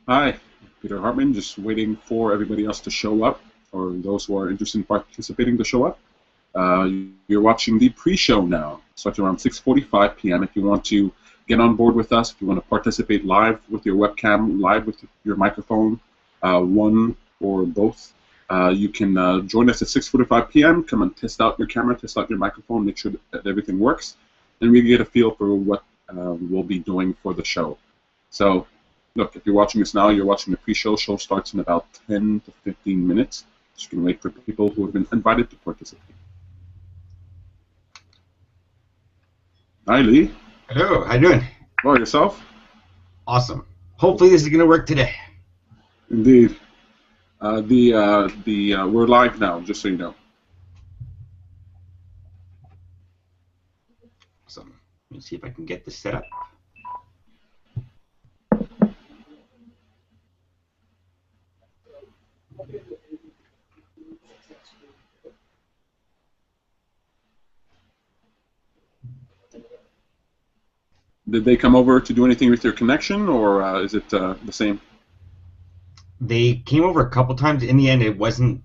Hi, Peter Hartman, just waiting for everybody else to show up, or those who are interested in participating to show up. You're watching the pre-show now, starting around 6:45 p.m. If you want to get on board with us, if you want to participate live with your webcam, live with your microphone, one or both, you can join us at 6:45 p.m. Come and test out your camera, test out your microphone, make sure that everything works, and really get a feel for what we'll be doing for the show. So, look, if you're watching this now, you're watching the pre-show. Show starts in about 10 to 15 minutes. Just going to wait for people who have been invited to participate. Hi, Lee. Hello, how you doing? Well, yourself? Awesome. Hopefully this is going to work today. Indeed. We're live now, just so you know. Awesome. Let me see if I can get this set up. Did they come over to do anything with your connection, or is it the same? They came over a couple times. In the end, it wasn't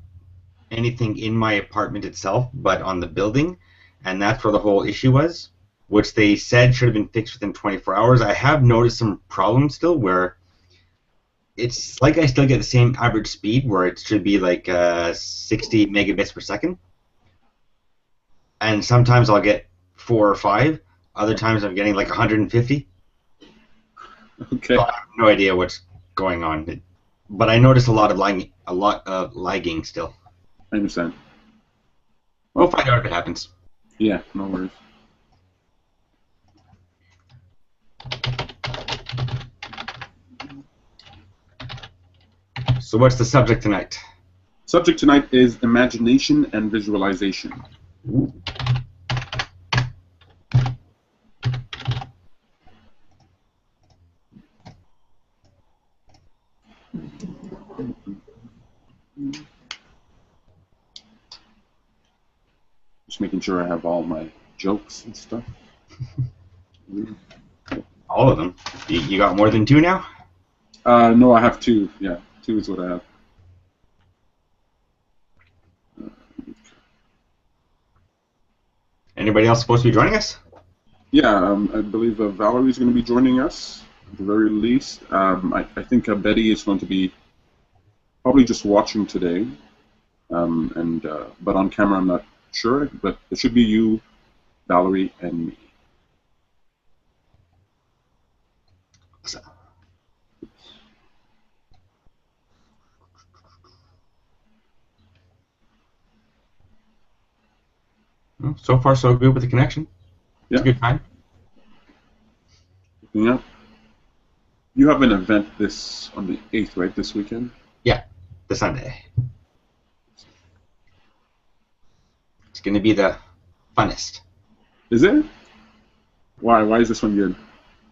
anything in my apartment itself, but on the building, and that's where the whole issue was, which they said should have been fixed within 24 hours. I have noticed some problems still where it's like I still get the same average speed where it should be like 60 megabits per second, and sometimes I'll get 4 or 5. Other times I'm getting like 150. Okay. So I have no idea what's going on, but I notice a lot of lagging still. I understand. We'll find out if it happens. Yeah, no worries. So what's the subject tonight? Subject tonight is imagination and visualization. Ooh. Just making sure I have all my jokes and stuff. All of them? You got more than 2 now? No, I have 2. Yeah, 2 is what I have. Anybody else supposed to be joining us? Yeah, I believe Valerie's going to be joining us, at the very least. I think Betty is going to be probably just watching today, but on camera I'm not sure, but it should be you, Valerie, and me. Well, so far so good with the connection. It's a good time. Yeah. You have an event on the 8th, right, this weekend? Yeah, the Sunday. It's going to be the funnest. Is it? Why? Why is this one good?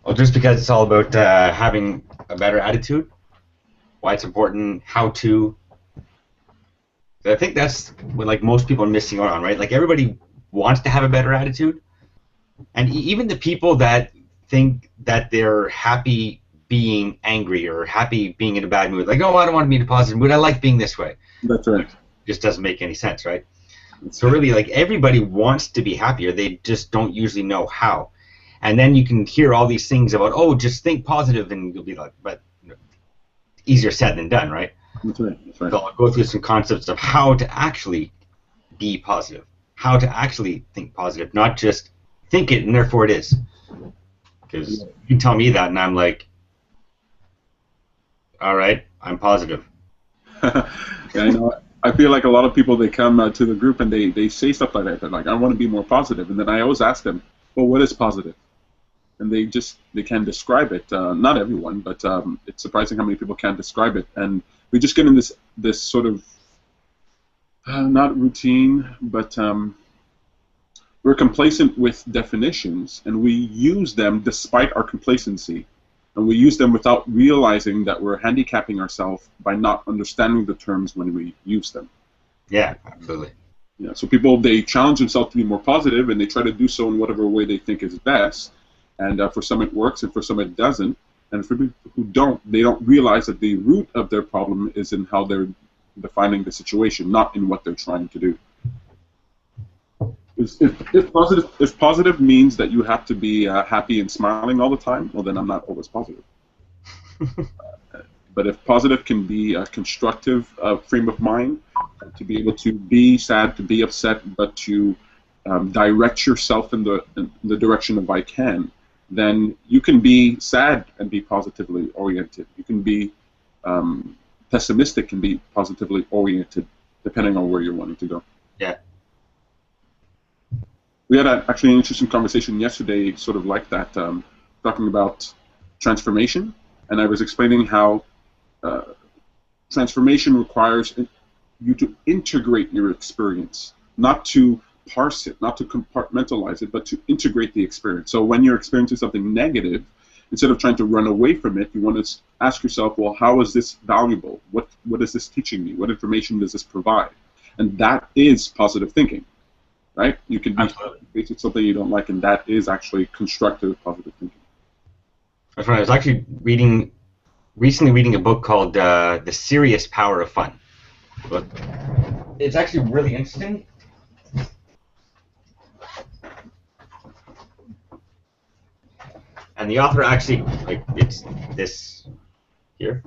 Well, just because it's all about having a better attitude, why it's important, how to. I think that's what like most people are missing out on, right? Like everybody wants to have a better attitude, and even the people that think that they're happy being angry or happy being in a bad mood, like, oh, I don't want to be in a positive mood, I like being this way. That's right. Just doesn't make any sense, right? So really, like, everybody wants to be happier, they just don't usually know how. And then you can hear all these things about, oh, just think positive, and you'll be like, but easier said than done, right? That's right. That's right. So I'll go through some concepts of how to actually be positive, how to actually think positive, not just think it and therefore it is. Because you can tell me that, and I'm like, all right, I'm positive. Yeah, I know. I feel like a lot of people, they come to the group and they say stuff like that. They're like, I want to be more positive. And then I always ask them, well, what is positive? And they can't describe it. Not everyone, but it's surprising how many people can't describe it. And we just get in this sort of, not routine, but we're complacent with definitions, and we use them despite our complacency. And we use them without realizing that we're handicapping ourselves by not understanding the terms when we use them. Yeah, absolutely. Yeah, so people, they challenge themselves to be more positive, and they try to do so in whatever way they think is best. And for some it works, and for some it doesn't. And for people who don't, they don't realize that the root of their problem is in how they're defining the situation, not in what they're trying to do. If positive means that you have to be happy and smiling all the time, well, then I'm not always positive. But if positive can be a constructive frame of mind, to be able to be sad, to be upset, but to direct yourself in the direction of I can, then you can be sad and be positively oriented. You can be pessimistic and be positively oriented, depending on where you're wanting to go. Yeah. We had actually an interesting conversation yesterday, sort of like that, talking about transformation, and I was explaining how transformation requires you to integrate your experience, not to parse it, not to compartmentalize it, but to integrate the experience. So when you're experiencing something negative, instead of trying to run away from it, you want to ask yourself, well, how is this valuable? What is this teaching me? What information does this provide? And that is positive thinking, right? You can be facing something you don't like, and that is actually constructive positive thinking. That's right. I was actually recently reading a book called The Serious Power of Fun. But it's actually really interesting. And the author actually, like, it's this here.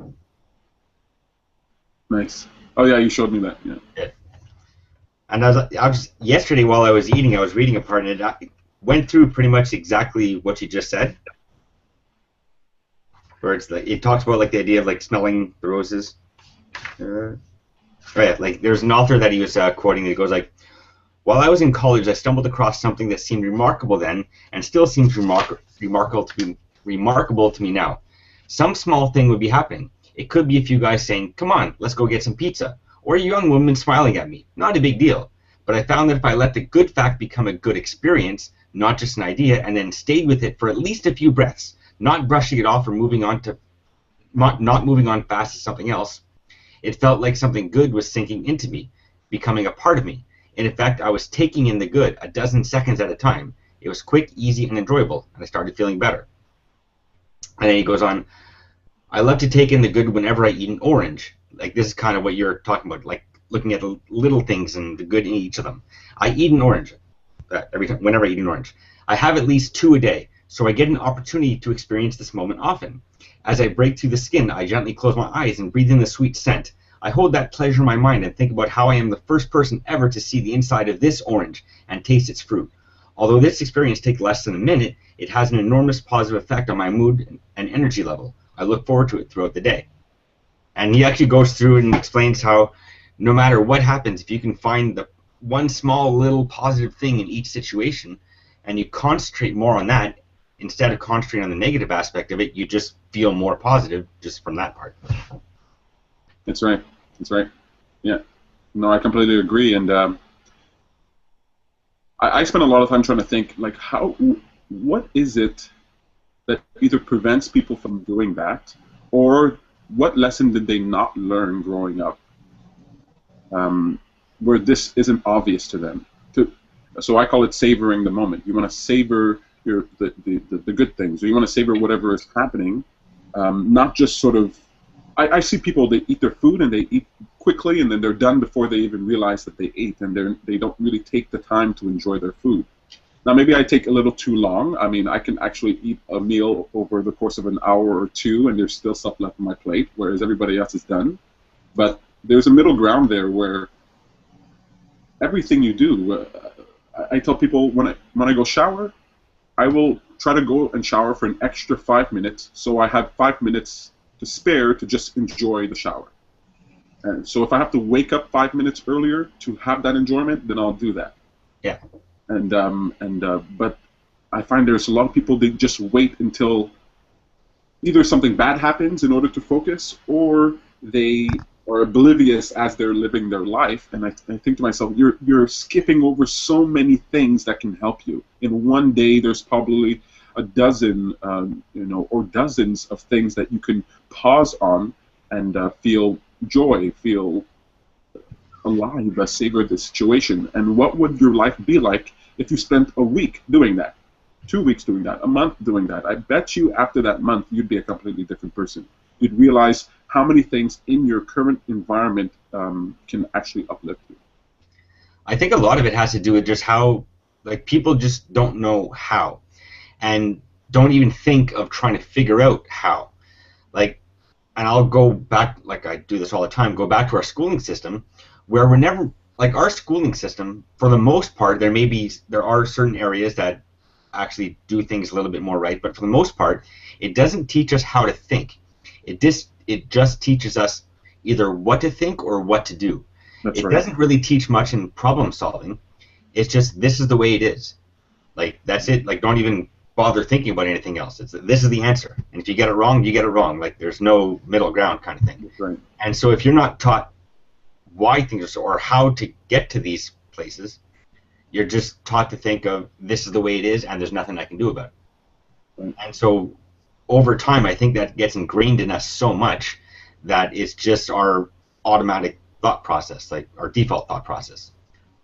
Nice. Oh yeah, you showed me that. Yeah. Yeah. And I was yesterday while I was eating, I was reading a part, and it went through pretty much exactly what you just said. Where it's like it talks about like the idea of like smelling the roses. Right, like there's an author that he was quoting. That goes like, "While I was in college, I stumbled across something that seemed remarkable then, and still seems remarkable to me now. Some small thing would be happening. It could be a few guys saying, 'Come on, let's go get some pizza,' or a young woman smiling at me. Not a big deal. But I found that if I let the good fact become a good experience, not just an idea, and then stayed with it for at least a few breaths, not brushing it off or not moving on fast to something else, it felt like something good was sinking into me, becoming a part of me. In effect, I was taking in the good a dozen seconds at a time. It was quick, easy, and enjoyable, and I started feeling better." And then he goes on, "I love to take in the good whenever I eat an orange." Like this is kind of what you're talking about, like looking at the little things and the good in each of them. I eat an orange every time, whenever I eat an orange. I have at least 2 a day, so I get an opportunity to experience this moment often. As I break through the skin, I gently close my eyes and breathe in the sweet scent. I hold that pleasure in my mind and think about how I am the first person ever to see the inside of this orange and taste its fruit. Although this experience takes less than a minute, it has an enormous positive effect on my mood and energy level. I look forward to it throughout the day. And he actually goes through and explains how no matter what happens, if you can find the one small little positive thing in each situation and you concentrate more on that instead of concentrating on the negative aspect of it, you just feel more positive just from that part. That's right. That's right. Yeah. No, I completely agree. And I spend a lot of time trying to think, like, what is it that either prevents people from doing that, or what lesson did they not learn growing up where this isn't obvious to them? So I call it savoring the moment. You want to savor the good things, or you want to savor whatever is happening, not just sort of. I see people, they eat their food and they eat quickly, and then they're done before they even realize that they ate, and they don't really take the time to enjoy their food. Now, maybe I take a little too long. I mean, I can actually eat a meal over the course of an hour or two, and there's still stuff left on my plate, whereas everybody else is done. But there's a middle ground there where everything you do, I tell people when I go shower, I will try to go and shower for an extra 5 minutes, so I have 5 minutes to spare to just enjoy the shower. And so if I have to wake up 5 minutes earlier to have that enjoyment, then I'll do that. Yeah. But I find there's a lot of people, they just wait until either something bad happens in order to focus, or they are oblivious as they're living their life. And I think to myself, you're skipping over so many things that can help you. In one day, there's probably a dozen, or dozens of things that you can pause on and feel joy, feel alive, savor the situation. And what would your life be like if you spent a week doing that? 2 weeks doing that, a month doing that, I bet you after that month you'd be a completely different person. You'd realize how many things in your current environment can actually uplift you. I think a lot of it has to do with just how, like, people just don't know how, and don't even think of trying to figure out how. Like, and I'll go back, like I do this all the time, go back to our schooling system, where we're never, like, our schooling system, for the most part, there are certain areas that actually do things a little bit more right, but for the most part, it doesn't teach us how to think. It just teaches us either what to think or what to do. That's It right. doesn't really teach much in problem solving. It's just, this is the way it is. Like, that's it. Like, don't even bother thinking about anything else. This is the answer. And if you get it wrong, you get it wrong. Like, there's no middle ground kind of thing. That's right. And so if you're not taught why things are so, or how to get to these places, you're just taught to think of, this is the way it is, and there's nothing I can do about it. Right. And so over time, I think that gets ingrained in us so much that it's just our automatic thought process, like our default thought process.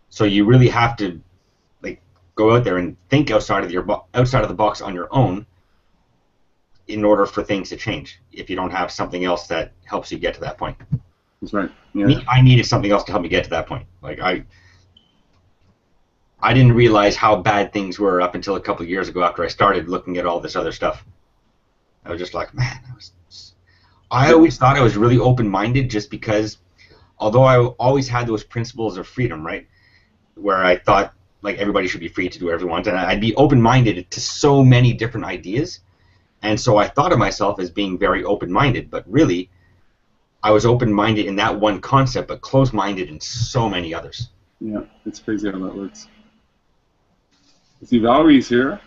So you really have to, like, go out there and think outside of the box on your own in order for things to change. If you don't have something else that helps you get to that point. That's right. Yeah. I needed something else to help me get to that point. Like, I didn't realize how bad things were up until a couple of years ago after I started looking at all this other stuff. I was just like, man, I always thought I was really open-minded, just because, although I always had those principles of freedom, right, where I thought, like, everybody should be free to do whatever they want, and I'd be open-minded to so many different ideas, and so I thought of myself as being very open-minded, but really, I was open-minded in that one concept, but closed-minded in so many others. Yeah, it's crazy how that works. See, Valerie's here.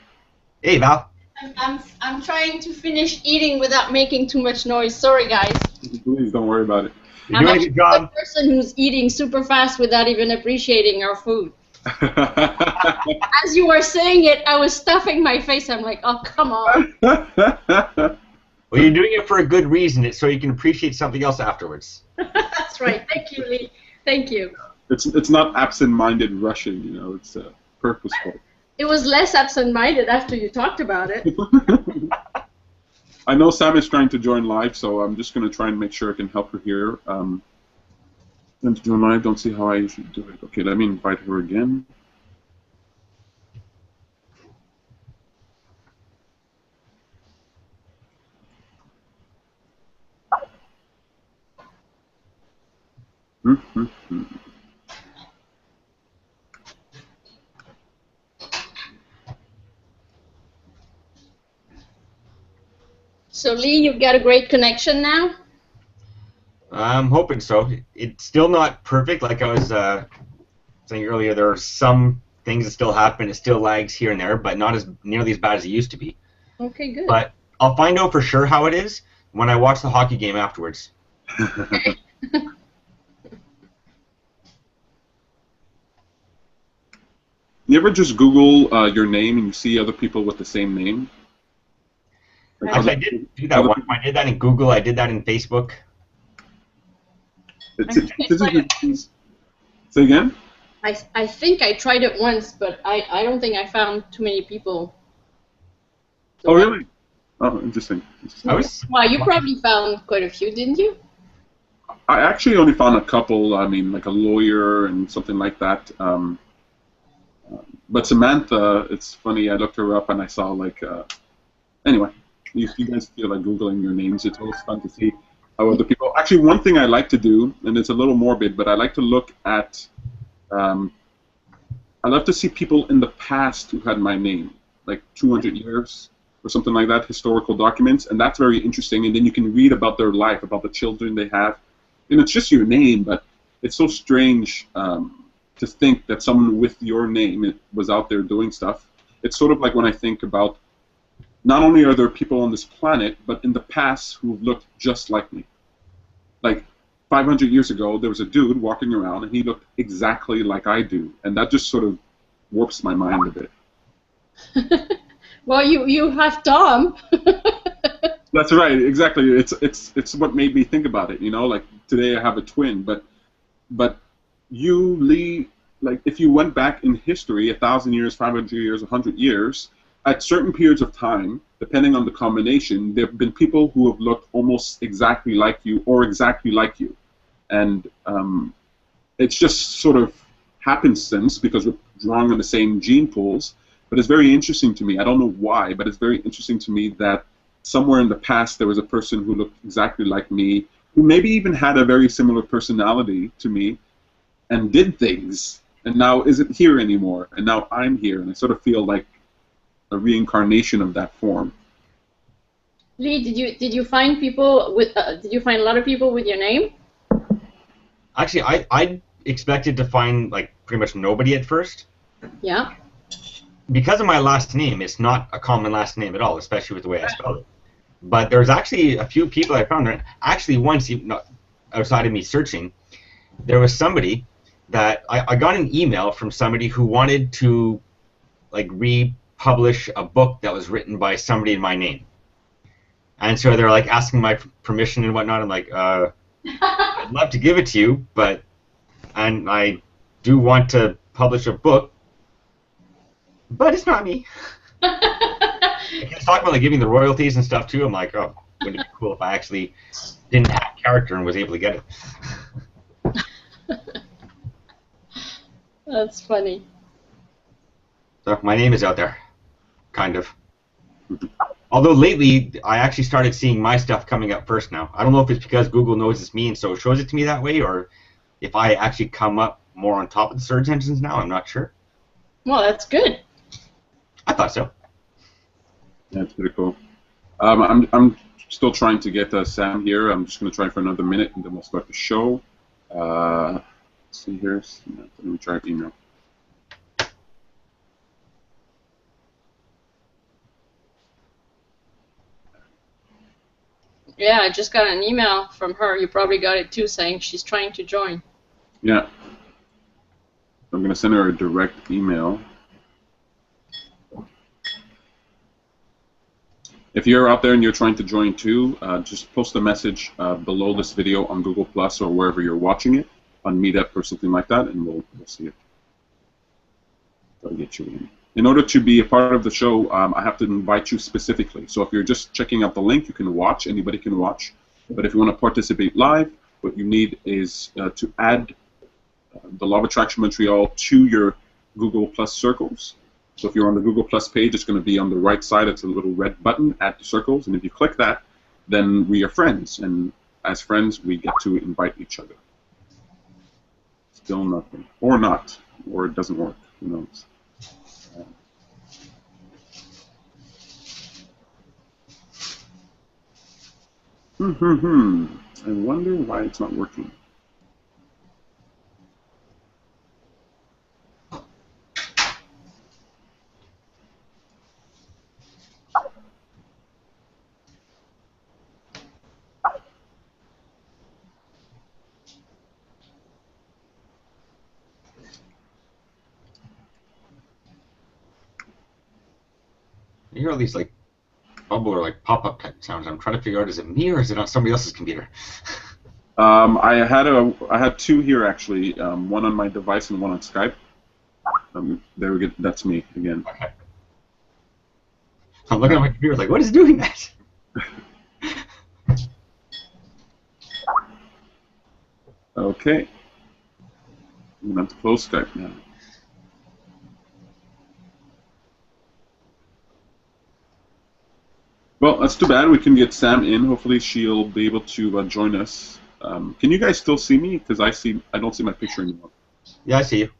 Hey, Val. I'm trying to finish eating without making too much noise. Sorry, guys. Please don't worry about it. You're doing a good job. I'm the person who's eating super fast without even appreciating our food. As you were saying it, I was stuffing my face. I'm like, oh, come on. Well, you're doing it for a good reason, so you can appreciate something else afterwards. That's right. Thank you, Lee. Thank you. It's not absent-minded rushing, you know. It's purposeful. It was less absent-minded after you talked about it. I know Sam is trying to join live, so I'm just going to try and make sure I can help her here. And to join live, don't see how I usually do it. Okay, let me invite her again. So, Lee, you've got a great connection now? I'm hoping so. It's still not perfect. Like I was saying earlier, there are some things that still happen. It still lags here and there, but not as nearly as bad as it used to be. Okay, good. But I'll find out for sure how it is when I watch the hockey game afterwards. You ever just Google your name and you see other people with the same name? Actually, I did do that once. I did that in Google. I did that in Facebook. Say again? I think I tried it once, but I don't think I found too many people. So oh, really? Oh, interesting. Well, you probably found quite a few, didn't you? I actually only found a couple. I mean, like a lawyer and something like that. But Samantha, it's funny, I looked her up and I saw, like, anyway, you guys feel like Googling your names. It's always fun to see how other people... Actually, one thing I like to do, and it's a little morbid, but I like to look at... I love to see people in the past who had my name, like 200 years or something like that, historical documents, and that's very interesting. And then you can read about their life, about the children they have. And it's just your name, but it's so strange to think that someone with your name was out there doing stuff. It's sort of like when I think about, not only are there people on this planet, but in the past who've looked just like me. Like 500 years ago, there was a dude walking around and he looked exactly like I do, and that just sort of warps my mind a bit. Well, you have Tom. That's right, exactly. It's what made me think about it. You know, like today I have a twin, but you, Lee, like if you went back in history 1,000 years, 500 years, 100 years, at certain periods of time, depending on the combination, there have been people who have looked almost exactly like you or exactly like you. And it's just sort of happenstance because we're drawing on the same gene pools. But it's very interesting to me. I don't know why, but it's very interesting to me that somewhere in the past there was a person who looked exactly like me, who maybe even had a very similar personality to me, and did things, and now isn't here anymore, and now I'm here, and I sort of feel like a reincarnation of that form. Lee, did you find people with did you find a lot of people with your name? Actually, I expected to find like pretty much nobody at first. Yeah. Because of my last name, it's not a common last name at all, especially with the way I spell it. But there's actually a few people I found. Actually, once, outside of me searching, there was somebody that I got an email from somebody who wanted to like republish a book that was written by somebody in my name. And so they're like asking my permission and whatnot. I'm like, I'd love to give it to you, and I do want to publish a book, but it's not me. He was talking about like giving the royalties and stuff too. I'm like, oh, wouldn't it be cool if I actually didn't have character and was able to get it? That's funny. So my name is out there, kind of. Although lately, I actually started seeing my stuff coming up first now. I don't know if it's because Google knows it's me and so it shows it to me that way, or if I actually come up more on top of the search engines now. I'm not sure. Well, that's good. I thought so. Yeah, it's pretty cool. I'm still trying to get Sam here. I'm just going to try for another minute, and then we'll start the show. Let's see here. Let me try email. Yeah, I just got an email from her. You probably got it too, saying she's trying to join. Yeah. I'm going to send her a direct email. If you're out there and you're trying to join too, just post a message below this video on Google Plus or wherever you're watching it, on Meetup or something like that, and we'll see it. Try to get you in. In order to be a part of the show, I have to invite you specifically. So if you're just checking out the link, you can watch. Anybody can watch. But if you want to participate live, what you need is to add the Law of Attraction Montreal to your Google Plus circles. So if you're on the Google Plus page, it's going to be on the right side. It's a little red button, add to circles. And if you click that, then we are friends. And as friends, we get to invite each other. Still nothing. Or not. Or it doesn't work. Who knows? I wonder why it's not working. You hear all these like bubble or like pop-up type sounds. I'm trying to figure out, is it me or is it on somebody else's computer? I had two here actually, one on my device and one on Skype. There we go. That's me again. Okay. I'm looking at my computer like, what is doing that? Okay. I'm gonna have to close Skype now. Well, that's too bad. We can get Sam in. Hopefully, she'll be able to join us. Can you guys still see me? Because I don't see my picture anymore. Yeah, I see you.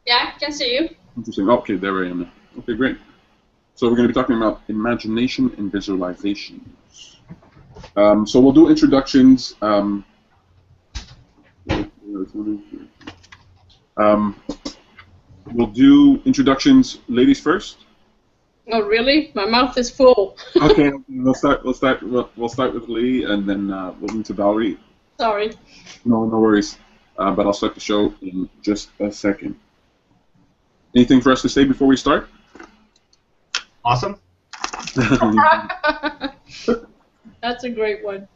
Yeah, I can see you. Interesting. Okay, there I am now. Okay, great. So we're going to be talking about imagination and visualization. So we'll do introductions. We'll do introductions, ladies first. Oh, really? My mouth is full. Okay, we'll start with Lee, and then we'll move to Valerie. Sorry. No worries. But I'll start the show in just a second. Anything for us to say before we start? Awesome. That's a great one.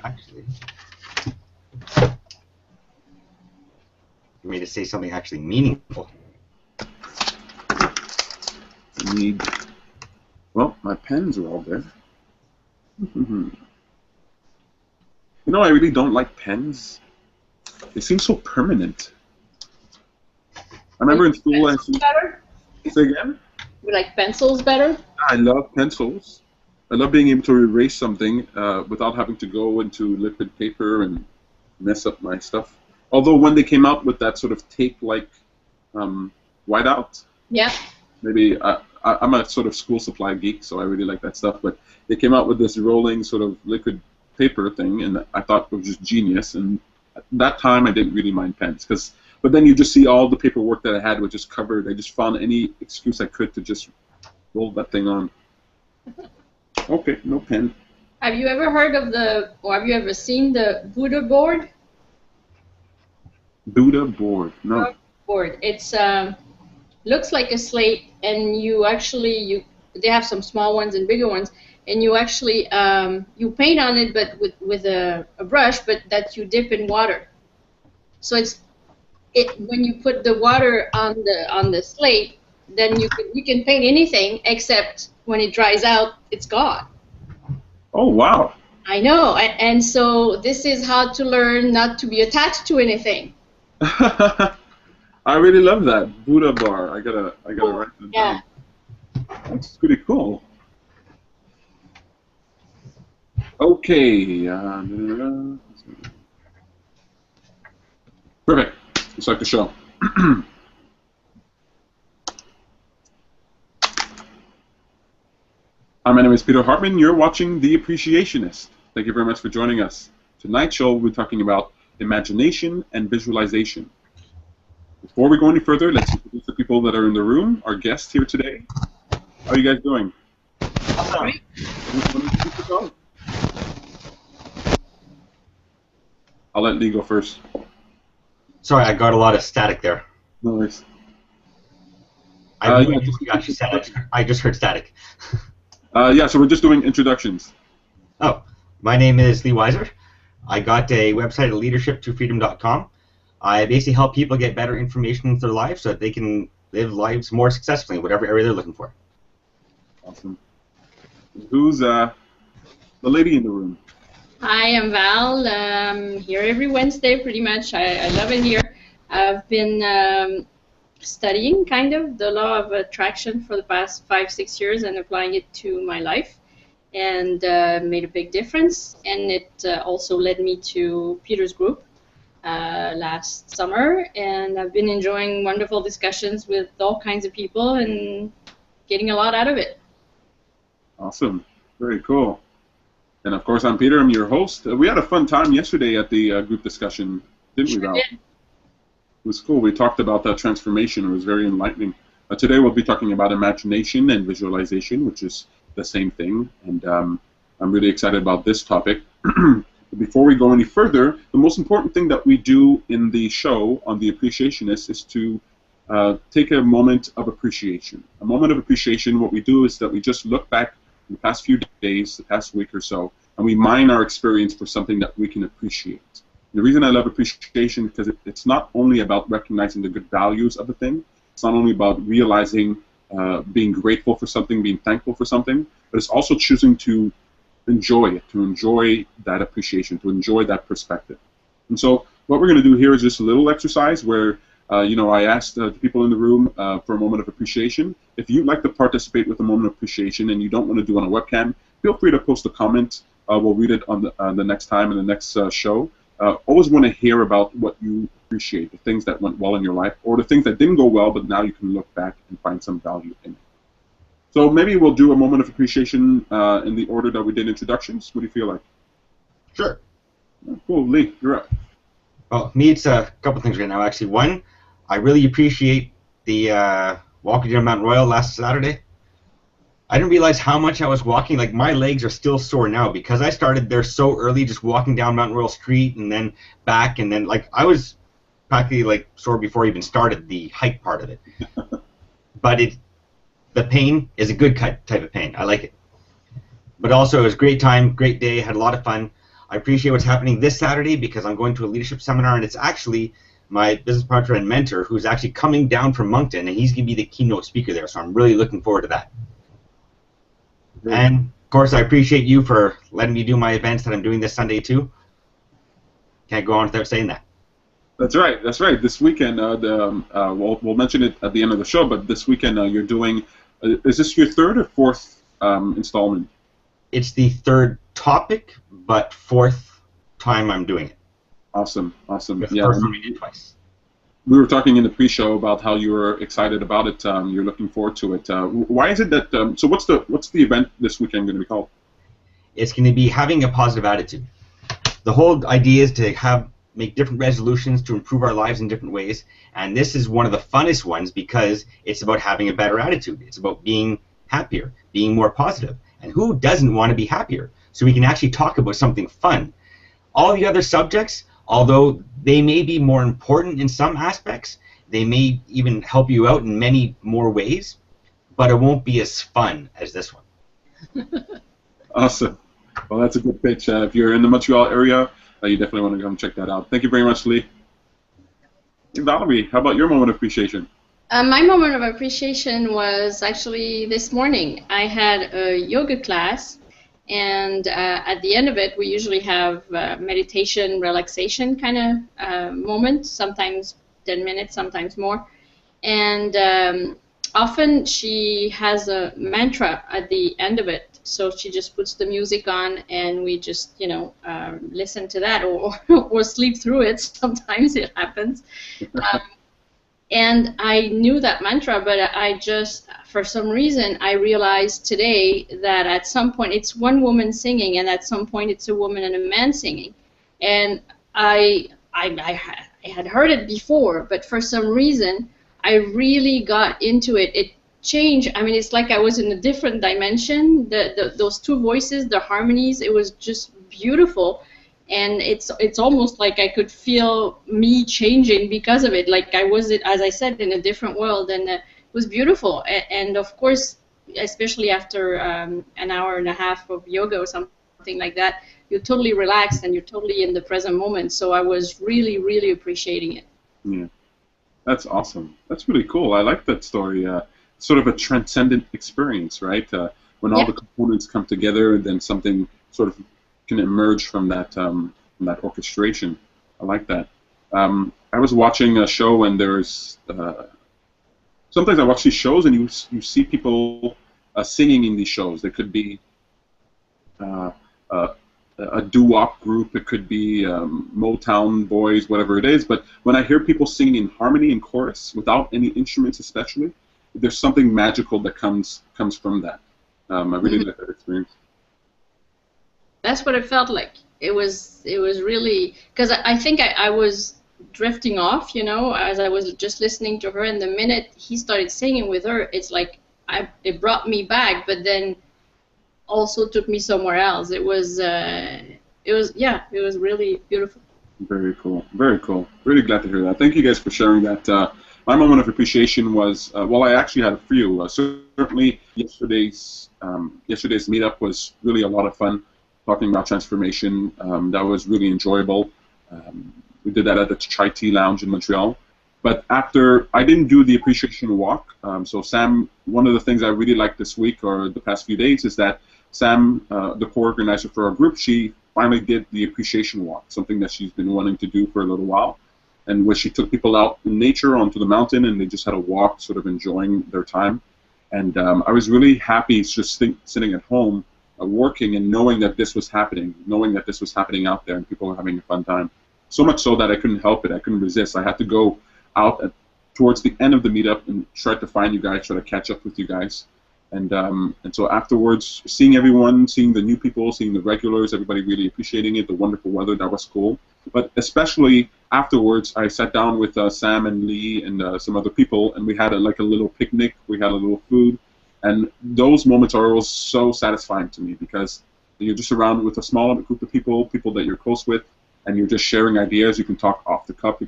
Actually, for me to say something actually meaningful. need... Well, my pens are all there. You know, I really don't like pens. They seem so permanent. I remember in school I see... Say again? You like pencils better? I love pencils. I love being able to erase something without having to go into liquid paper and mess up my stuff. Although when they came out with that sort of tape-like whiteout, yeah, maybe I'm a sort of school supply geek, so I really like that stuff. But they came out with this rolling sort of liquid paper thing, and I thought it was just genius. And at that time, I didn't really mind pens, but then you just see all the paperwork that I had was just covered. I just found any excuse I could to just roll that thing on. Okay, no pen. Have you ever heard of or have you ever seen the Buddha board? Buddha board, no. Board. It's looks like a slate, and they have some small ones and bigger ones, and you actually you paint on it, but with a brush, but that you dip in water. So when you put the water on the slate, then you can paint anything except when it dries out, it's gone. Oh wow! I know, and so this is how to learn not to be attached to anything. I really love that Buddha bar. I gotta write that down. That's pretty cool. Okay. Perfect. Let's start the show. Hi, my name is Peter Hartman. You're watching The Appreciationist. Thank you very much for joining us. Tonight's show, we're talking about imagination and visualization. Before we go any further, let's introduce the people that are in the room, our guests here today. How are you guys doing? Awesome. I'll let Lee go first. Sorry, I got a lot of static there. No worries. I just heard static. Yeah, so we're just doing introductions. Oh, my name is Lee Weiser. I got a website at leadership2freedom.com. I basically help people get better information into their lives so that they can live lives more successfully in whatever area they're looking for. Awesome. Who's the lady in the room? Hi, I'm Val. Here every Wednesday, pretty much. I love it here. I've been studying, kind of, the law of attraction for the past 5-6 years and applying it to my life, and made a big difference. And it also led me to Peter's group last summer, and I've been enjoying wonderful discussions with all kinds of people and getting a lot out of it. Awesome. Very cool. And of course, I'm Peter. I'm your host. We had a fun time yesterday at the group discussion, didn't we, Val? Did. It was cool. We talked about that transformation. It was very enlightening. Today we'll be talking about imagination and visualization, which is the same thing. And I'm really excited about this topic. Before we go any further, the most important thing that we do in the show on The Appreciationist is to take a moment of appreciation. A moment of appreciation, what we do is that we just look back in the past few days, the past week or so, and we mine our experience for something that we can appreciate. The reason I love appreciation is because it's not only about recognizing the good values of a thing, it's not only about realizing, being grateful for something, being thankful for something, but it's also choosing to enjoy it, to enjoy that appreciation, to enjoy that perspective. And so what we're going to do here is just a little exercise where, I asked the people in the room for a moment of appreciation. If you'd like to participate with a moment of appreciation and you don't want to do it on a webcam, feel free to post a comment. We'll read it on the next time in the next show. Always want to hear about what you appreciate, the things that went well in your life, or the things that didn't go well, but now you can look back and find some value in it. So maybe we'll do a moment of appreciation in the order that we did introductions. What do you feel like? Sure. Cool. Lee, you're up. Well, me, it's a couple things right now, actually. One, I really appreciate the walking down Mount Royal last Saturday. I didn't realize how much I was walking. Like, my legs are still sore now because I started there so early, just walking down Mount Royal Street and then back, and then, like, I was practically, like, sore before I even started the hike part of it. But the pain is a good type of pain. I like it. But also, it was a great time, great day, had a lot of fun. I appreciate what's happening this Saturday because I'm going to a leadership seminar, and it's actually my business partner and mentor, who's actually coming down from Moncton, and he's going to be the keynote speaker there. So I'm really looking forward to that. Great. And of course, I appreciate you for letting me do my events that I'm doing this Sunday too. Can't go on without saying that. That's right. That's right. This weekend, we'll mention it at the end of the show. But this weekend, you're doing. Is this your third or fourth installment? It's the third topic, but fourth time I'm doing it. Awesome. Awesome. Yeah. First time we did twice. We were talking in the pre-show about how you were excited about it. You're looking forward to it. Why is it that? So what's the event this weekend going to be called? It's going to be having a positive attitude. The whole idea is to make different resolutions to improve our lives in different ways, and this is one of the funnest ones because it's about having a better attitude. It's about being happier, being more positive. And who doesn't want to be happier? So we can actually talk about something fun. All the other subjects, although they may be more important in some aspects, they may even help you out in many more ways, but it won't be as fun as this one. Awesome. Well, that's a good pitch. If you're in the Montreal area, you definitely want to come check that out. Thank you very much, Lee. Valerie, how about your moment of appreciation? My moment of appreciation was actually this morning. I had a yoga class, and at the end of it, we usually have meditation, relaxation kind of moment, sometimes 10 minutes, sometimes more. And often she has a mantra at the end of it. So she just puts the music on, and we just, listen to that, or sleep through it. Sometimes it happens. And I knew that mantra, but I just, for some reason, I realized today that at some point it's one woman singing, and at some point it's a woman and a man singing. And I had heard it before, but for some reason I really got into it. It changed. I mean, it's like I was in a different dimension. Those two voices, the harmonies, it was just beautiful. And it's almost like I could feel me changing because of it. Like I was, as I said, in a different world, and it was beautiful. And of course, especially after an hour and a half of yoga or something like that, you're totally relaxed and you're totally in the present moment. So I was really, really appreciating it. Yeah, that's awesome. That's really cool. I like that story. Sort of a transcendent experience, right? When all the components come together, and then something sort of can emerge from that orchestration. I like that. I was watching a show, and there's sometimes I watch these shows, and you see people singing in these shows. There could be a doo-wop group. It could be Motown boys, whatever it is. But when I hear people singing in harmony and chorus without any instruments, especially, there's something magical that comes from that. I really like that experience. That's what it felt like. It was really, because I think I was drifting off, as I was just listening to her, and the minute he started singing with her, it's like it brought me back, but then also took me somewhere else. It was really beautiful. Very cool. Very cool. Really glad to hear that. Thank you guys for sharing that. My moment of appreciation was, well, I actually had a few. Certainly yesterday's meetup was really a lot of fun. Talking about transformation, that was really enjoyable. We did that at the Chai Tea Lounge in Montreal. But after, I didn't do the appreciation walk. So Sam, one of the things I really liked this week or the past few days is that Sam, the co-organizer for our group, she finally did the appreciation walk, something that she's been wanting to do for a little while. And where she took people out in nature onto the mountain, and they just had a walk, sort of enjoying their time. And I was really happy just sitting at home, working and knowing that this was happening, out there, and people were having a fun time. So much so that I couldn't help it. I couldn't resist. I had to go out towards the end of the meetup and try to find you guys, try to catch up with you guys. And so afterwards, seeing everyone, seeing the new people, seeing the regulars, everybody really appreciating it, the wonderful weather, that was cool. But especially afterwards, I sat down with Sam and Lee and some other people, and we had a little picnic. We had a little food. And those moments are always so satisfying to me because you're just around with a small group of people that you're close with, and you're just sharing ideas. You can talk off the cuff. You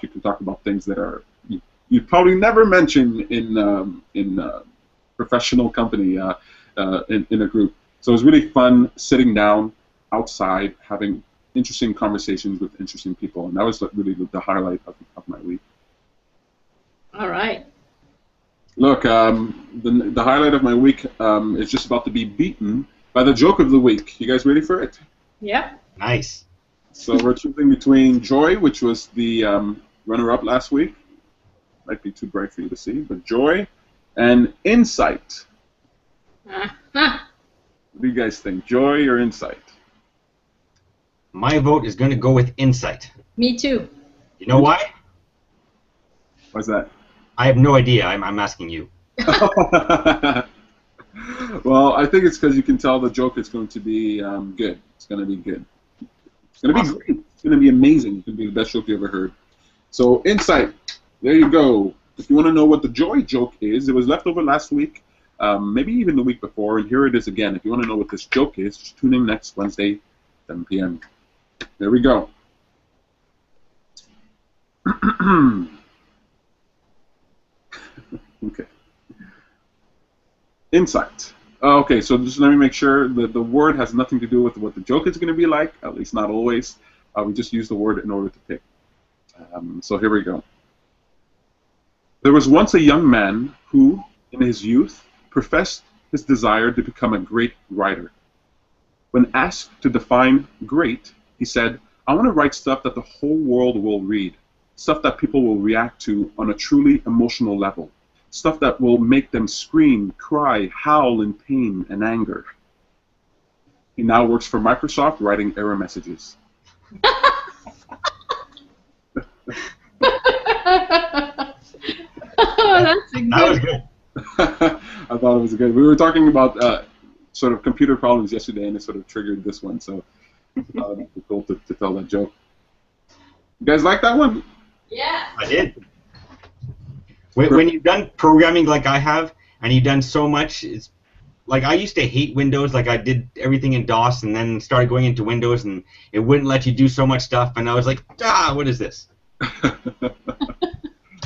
can talk about things that are you'd probably never mention in professional company in a group. So it was really fun sitting down outside, having interesting conversations with interesting people, and that was really the highlight of my week. All right. Look, the highlight of my week is just about to be beaten by the joke of the week. You guys ready for it? Yep. Nice. So we're choosing between Joy, which was the runner-up last week. Might be too bright for you to see, but Joy, and Insight. Uh-huh. What do you guys think, Joy or Insight? My vote is going to go with Insight. Me too. You know why? Why's that? I have no idea. I'm asking you. Well, I think it's because you can tell the joke is going to be good. It's going to be good. It's going to be great. It's going to be amazing. It's going to be the best joke you ever heard. So, Insight. There you go. If you want to know what the Joy joke is, it was left over last week, maybe even the week before, and here it is again. If you want to know what this joke is, just tune in next Wednesday, 7 p.m. There we go. Okay. Insight. Okay, so just let me make sure that the word has nothing to do with what the joke is going to be like, at least not always. We just use the word in order to pick. So here we go. There was once a young man who, in his youth, professed his desire to become a great writer. When asked to define great, he said, "I want to write stuff that the whole world will read, stuff that people will react to on a truly emotional level, stuff that will make them scream, cry, howl in pain and anger." He now works for Microsoft writing error messages. Oh, that's a good. That was good. I thought it was good. We were talking about sort of computer problems yesterday, and it sort of triggered this one, so it would be cool to tell that joke. You guys like that one? Yeah. I did. When you've done programming like I have, and you've done so much, it's like I used to hate Windows. Like I did everything in DOS, and then started going into Windows, and it wouldn't let you do so much stuff. And I was like, what is this?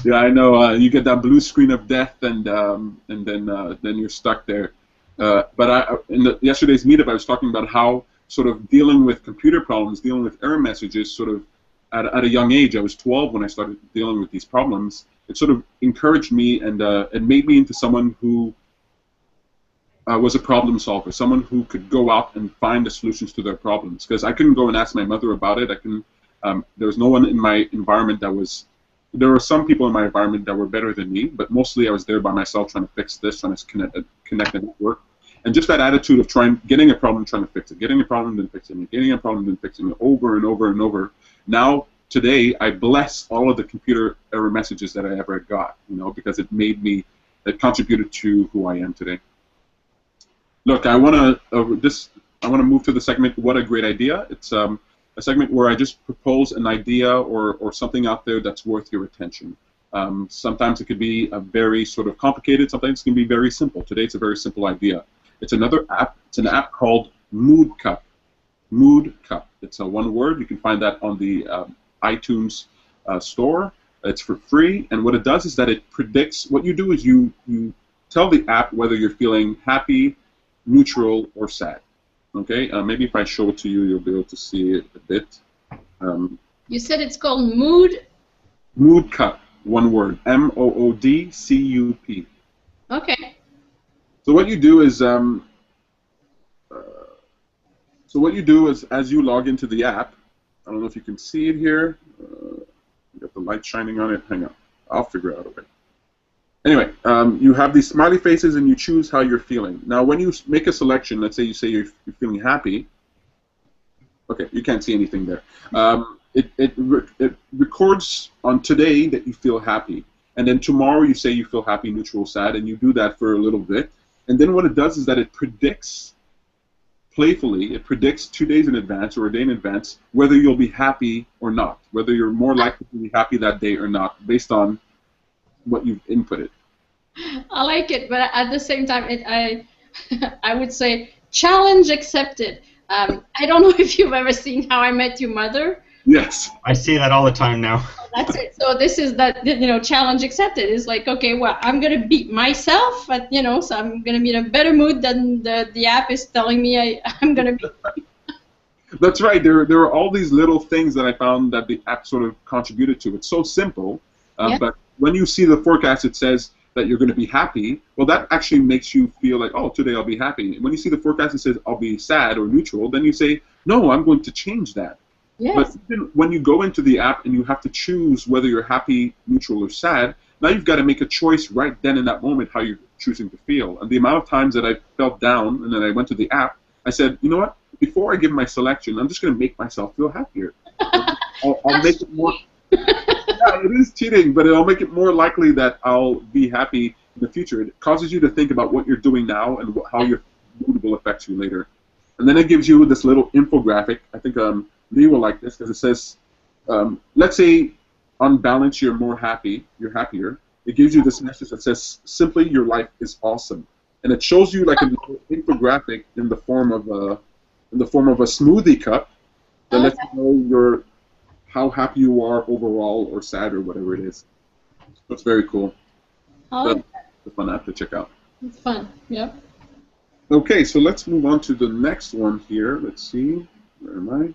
Yeah, I know. You get that blue screen of death, and then you're stuck there. But in yesterday's meetup, I was talking about how sort of dealing with computer problems, dealing with error messages, sort of at a young age. I was 12 when I started dealing with these problems. It sort of encouraged me, and it made me into someone who was a problem solver, someone who could go out and find the solutions to their problems. Because I couldn't go and ask my mother about it. There was no one in my environment that was. There were some people in my environment that were better than me, but mostly I was there by myself trying to fix this, trying to connect the network. And just that attitude of getting a problem, trying to fix it, getting a problem, then fixing it, getting a problem, then fixing it, over and over and over. Now, today, I bless all of the computer error messages that I ever got, because it contributed to who I am today. Look, I want to move to the segment, What a Great Idea. It's a segment where I just propose an idea or something out there that's worth your attention. Sometimes it could be a very sort of complicated, sometimes it can be very simple. Today it's a very simple idea. It's another app. It's an app called Mood Cup. Mood Cup. It's one word. You can find that on the iTunes store. It's for free, and what it does is that it predicts. What you do is you tell the app whether you're feeling happy, neutral, or sad. Okay, maybe if I show it to you, you'll be able to see it a bit. You said it's called Mood? Mood Cup, one word, MOODCUP. Okay. So what you do is, as you log into the app, I don't know if you can see it here. You got the light shining on it. Hang on, I'll figure out a way. Anyway, you have these smiley faces and you choose how you're feeling. Now, when you make a selection, let's say you're feeling happy. Okay, you can't see anything there. It records on today that you feel happy. And then tomorrow you say you feel happy, neutral, sad, and you do that for a little bit. And then what it does is that it predicts, playfully, it predicts 2 days in advance or a day in advance whether you'll be happy or not, whether you're more likely to be happy that day or not, based on what you've inputted. I like it, but at the same time, I would say challenge accepted. I don't know if you've ever seen How I Met Your Mother. Yes. I say that all the time now. That's it. So this is that, challenge accepted. It's like, okay, well, I'm gonna beat myself, but so I'm gonna be in a better mood than the app is telling me I'm gonna be. That's right. There are all these little things that I found that the app sort of contributed to. It's so simple, Yeah. but when you see the forecast, it says that you're going to be happy. Well, that actually makes you feel like, oh, today I'll be happy. And when you see the forecast that says I'll be sad or neutral, then you say, no, I'm going to change that. Yes. But even when you go into the app and you have to choose whether you're happy, neutral, or sad, now you've got to make a choice right then in that moment how you're choosing to feel. And the amount of times that I felt down and then I went to the app, I said, you know what? Before I give my selection, I'm just going to make myself feel happier. I'll make it more. Yeah, it is cheating, but it'll make it more likely that I'll be happy in the future. It causes you to think about what you're doing now and how your mood will affect you later. And then it gives you this little infographic. I think Lee will like this because it says, let's say on balance you're more happy, you're happier. It gives you this message that says, simply your life is awesome. And it shows you like a little infographic in the form of a smoothie cup that lets you know how happy you are overall or sad or whatever it is. That's very cool. That's a fun app to check out. It's fun. Yep. Okay, so let's move on to the next one here. Let's see. Where am I?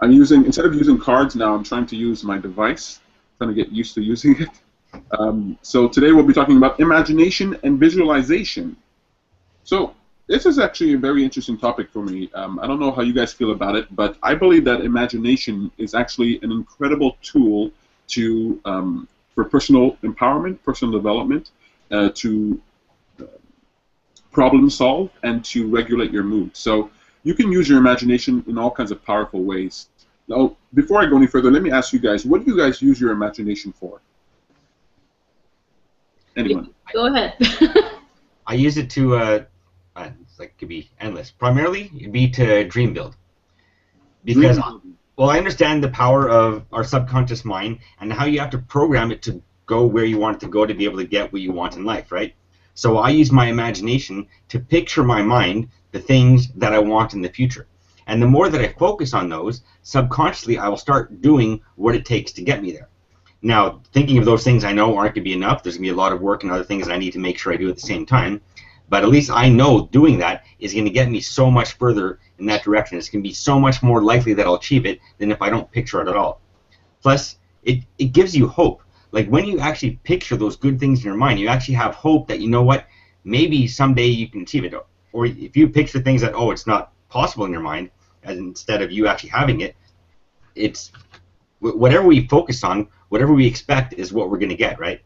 I'm using, instead of using cards now, I'm trying to use my device. I'm trying to get used to using it. So today we'll be talking about imagination and visualization. So this is actually a very interesting topic for me. I don't know how you guys feel about it, but I believe that imagination is actually an incredible tool to for personal empowerment, personal development, to problem solve, and to regulate your mood. So you can use your imagination in all kinds of powerful ways. Now, before I go any further, let me ask you guys, what do you guys use your imagination for? Anyone? Go ahead. I use it to, it's like, it could be endless. Primarily, it'd be to dream build. Because, well, I understand the power of our subconscious mind and how you have to program it to go where you want it to go to be able to get what you want in life, right? So I use my imagination to picture my mind the things that I want in the future. And the more that I focus on those, subconsciously I will start doing what it takes to get me there. Now, thinking of those things I know aren't going to be enough. There's going to be a lot of work and other things that I need to make sure I do at the same time. But at least I know doing that is going to get me so much further in that direction. It's going to be so much more likely that I'll achieve it than if I don't picture it at all. Plus, it gives you hope. Like when you actually picture those good things in your mind, you actually have hope that, you know what, maybe someday you can achieve it. Or if you picture things that, oh, it's not possible in your mind, as instead of you actually having it, it's whatever we focus on, whatever we expect is what we're going to get, right?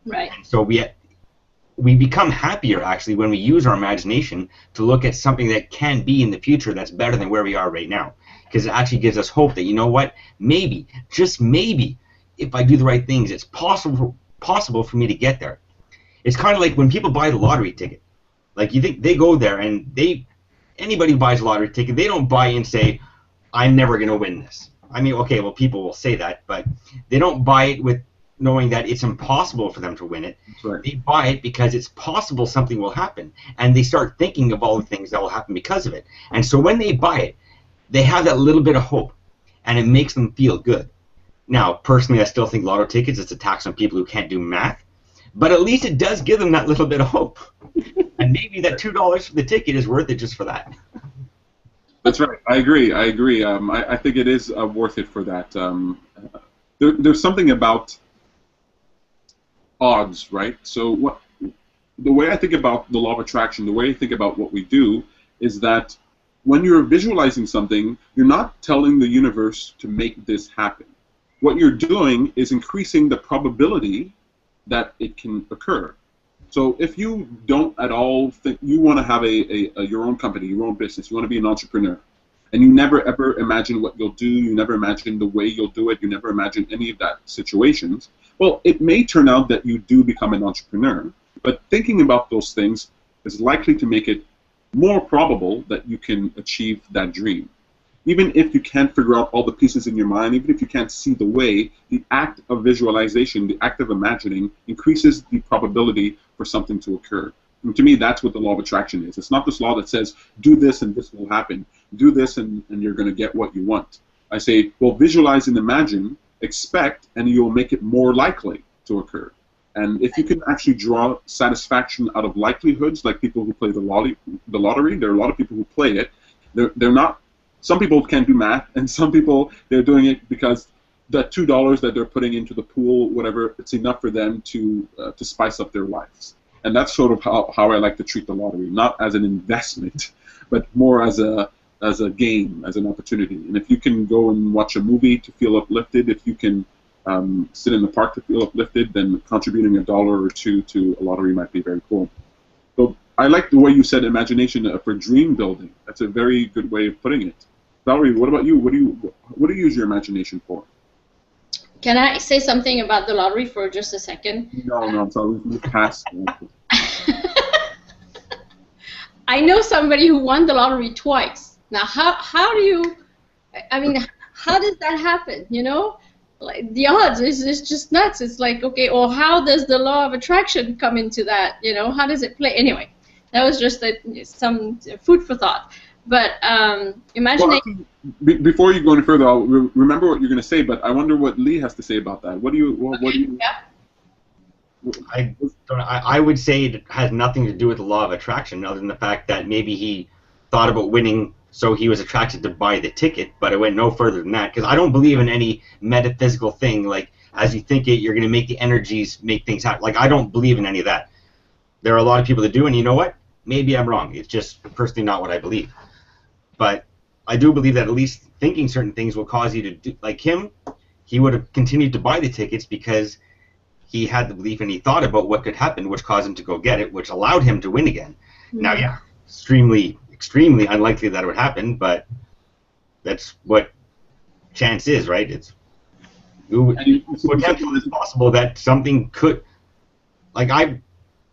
Right. And so we become happier actually when we use our imagination to look at something that can be in the future that's better than where we are right now, because it actually gives us hope that, you know what, maybe, just maybe, if I do the right things, it's possible for me to get there. It's kind of like when people buy the lottery ticket. Like, you think they go there and anybody who buys a lottery ticket, they don't buy and say, I'm never going to win this. I mean, okay, well, people will say that, but they don't buy it with knowing that it's impossible for them to win it. Right. They buy it because it's possible something will happen, and they start thinking of all the things that will happen because of it. And so when they buy it, they have that little bit of hope, and it makes them feel good. Now, personally, I still think lotto tickets is a tax on people who can't do math, but at least it does give them that little bit of hope. And maybe that $2 for the ticket is worth it just for that. That's right. I agree. I think it is worth it for that. There's something about odds, right? So the way I think about the law of attraction, the way I think about what we do is that when you're visualizing something, you're not telling the universe to make this happen. What you're doing is increasing the probability that it can occur. So if you don't at all think you want to have your own company, your own business, you want to be an entrepreneur, and you never ever imagine what you'll do, you never imagine the way you'll do it, you never imagine any of that situations, well, it may turn out that you do become an entrepreneur, but thinking about those things is likely to make it more probable that you can achieve that dream. Even if you can't figure out all the pieces in your mind, even if you can't see the way, the act of visualization, the act of imagining, increases the probability for something to occur. And to me, that's what the law of attraction is. It's not this law that says, do this and this will happen. Do this and you're going to get what you want. I say, well, visualize and imagine, expect, and you'll make it more likely to occur. And if you can actually draw satisfaction out of likelihoods, like people who play the lottery, there are a lot of people who play it. They're not some people can't do math, and some people, they're doing it because that $2 that they're putting into the pool, whatever, it's enough for them to spice up their lives. And that's sort of how I like to treat the lottery, not as an investment, but more as a game, as an opportunity. And if you can go and watch a movie to feel uplifted, if you can sit in the park to feel uplifted, then contributing $1 or $2 to a lottery might be very cool. So I like the way you said imagination for dream building. That's a very good way of putting it. Valerie, what about you? What do you use your imagination for? Can I say something about the lottery for just a second? No, I'm sorry. We've passed. I know somebody who won the lottery twice. Now, how do you? I mean, how does that happen? You know, like the odds is just nuts. It's like, okay, or how does the law of attraction come into that? You know, how does it play? Anyway, that was just some food for thought. But imagination. Well, before you go any further, I'll remember what you're going to say. But I wonder what Lee has to say about that. What do you? Yeah. I would say it has nothing to do with the law of attraction, other than the fact that maybe he thought about winning, so he was attracted to buy the ticket. But it went no further than that, because I don't believe in any metaphysical thing like as you think it, you're going to make the energies make things happen. Like, I don't believe in any of that. There are a lot of people that do, and you know what? Maybe I'm wrong. It's just personally not what I believe. But I do believe that at least thinking certain things will cause you to do. Like him, he would have continued to buy the tickets because he had the belief and he thought about what could happen, which caused him to go get it, which allowed him to win again. Now, yeah, extremely unlikely that it would happen, but that's what chance is, right? It's potential is possible that something could,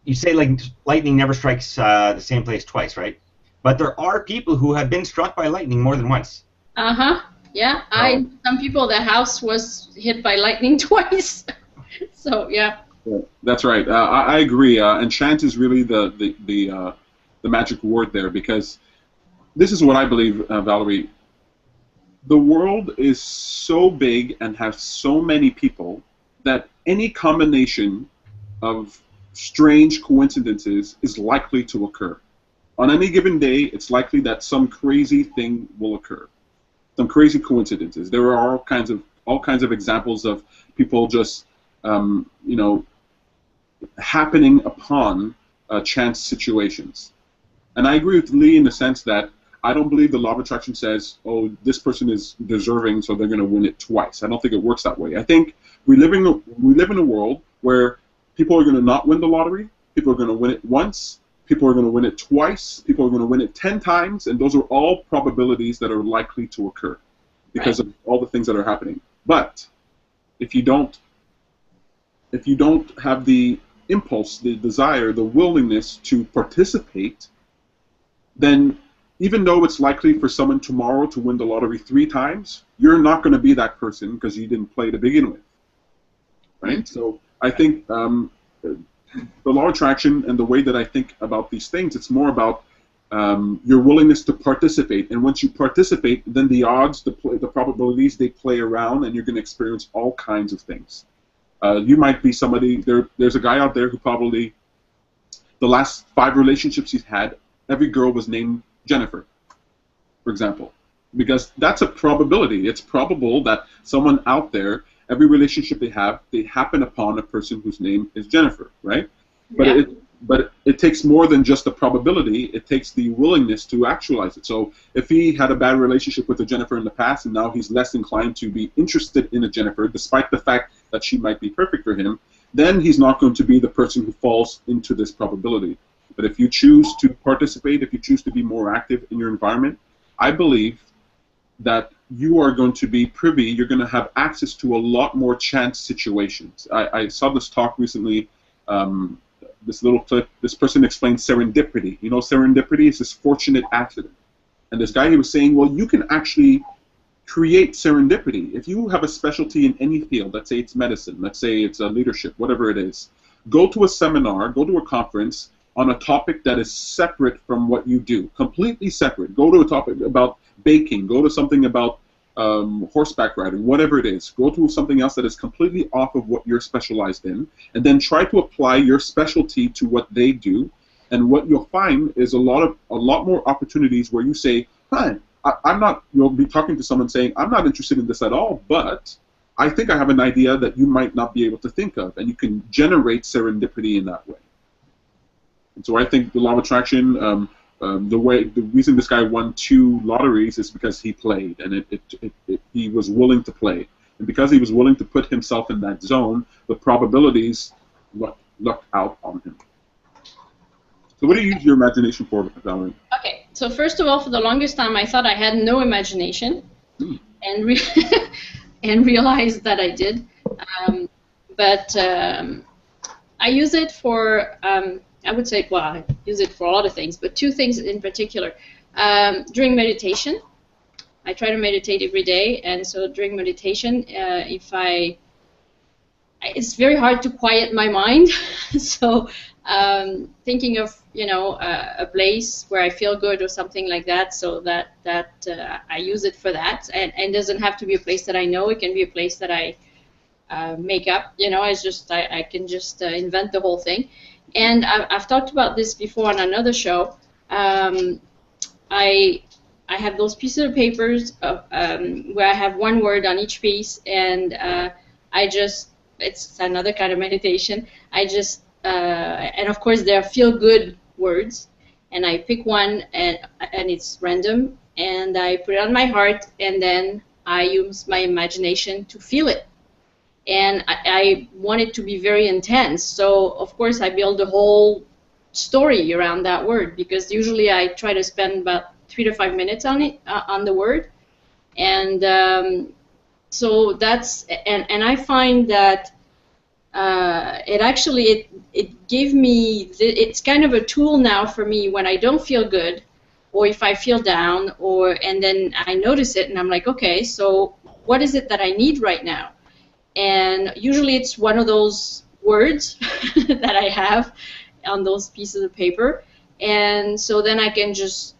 you say like lightning never strikes the same place twice, right? But there are people who have been struck by lightning more than once. Yeah, some people, their house was hit by lightning twice. So yeah. That's right. I agree. And chance is really the magic word there, because this is what I believe, Valerie. The world is so big and has so many people that any combination of strange coincidences is likely to occur. On any given day, it's likely that some crazy thing will occur, some crazy coincidences. There are all kinds of examples of people just, happening upon chance situations. And I agree with Lee in the sense that I don't believe the law of attraction says, oh, this person is deserving, so they're going to win it twice. I don't think it works that way. I think we live in a world where people are going to not win the lottery, people are going to win it once, people are going to win it twice, people are going to win it 10 times, and those are all probabilities that are likely to occur because of all the things that are happening. But if you don't have the impulse, the desire, the willingness to participate, then even though it's likely for someone tomorrow to win the lottery 3 times, you're not going to be that person because you didn't play to begin with, right? So I think the law of attraction and the way that I think about these things, it's more about your willingness to participate. And once you participate, then the odds, the probabilities, they play around, and you're going to experience all kinds of things. You might be somebody, there's a guy out there who probably, the last 5 relationships he's had, every girl was named Jennifer, for example. Because that's a probability. It's probable that someone out there, every relationship they happen upon a person whose name is Jennifer, right? Yeah. But it takes more than just the probability. It takes the willingness to actualize it. So if he had a bad relationship with a Jennifer in the past, and now he's less inclined to be interested in a Jennifer, despite the fact that she might be perfect for him, then he's not going to be the person who falls into this probability. But if you choose to participate, if you choose to be more active in your environment, I believe that you are going to be privy, you're going to have access to a lot more chance situations. I saw this talk recently, this little clip. This person explained serendipity. You know, serendipity is this fortunate accident. And this guy, he was saying, well, you can actually create serendipity. If you have a specialty in any field, let's say it's medicine, let's say it's leadership, whatever it is, go to a seminar, go to a conference on a topic that is separate from what you do, completely separate. Go to a topic about baking, go to something about horseback riding, whatever it is. Go to something else that is completely off of what you're specialized in, and then try to apply your specialty to what they do. And what you'll find is a lot more opportunities where you say, "Huh, I'm not, you'll be talking to someone saying, I'm not interested in this at all, but I think I have an idea that you might not be able to think of, and you can generate serendipity in that way. And so I think the law of attraction, the reason this guy won 2 lotteries is because he played, and he was willing to play. And because he was willing to put himself in that zone, the probabilities lucked out on him. So what do you use your imagination for, Valerie? Okay, so first of all, for the longest time, I thought I had no imagination, and realized that I did. But I use it for, I would say, well, I use it for a lot of things, but 2 things in particular. During meditation, I try to meditate every day, and so during meditation, it's very hard to quiet my mind. So thinking of, you know, a place where I feel good or something like that, so that I use it for that. And it doesn't have to be a place that I know. It can be a place that I make up. You know, I can just invent the whole thing. And I've talked about this before on another show. I have those pieces of papers where I have 1 word on each piece, and it's another kind of meditation. And of course there are feel-good words, and I pick one, and it's random, and I put it on my heart, and then I use my imagination to feel it. And I want it to be very intense, so of course I build a whole story around that word, because usually I try to spend about 3 to 5 minutes on it, on the word. And so that's, and I find that it gave me, it's kind of a tool now for me when I don't feel good, or if I feel down, and then I notice it, and I'm like, okay, so what is it that I need right now? And usually it's one of those words that I have on those pieces of paper, and so then I can just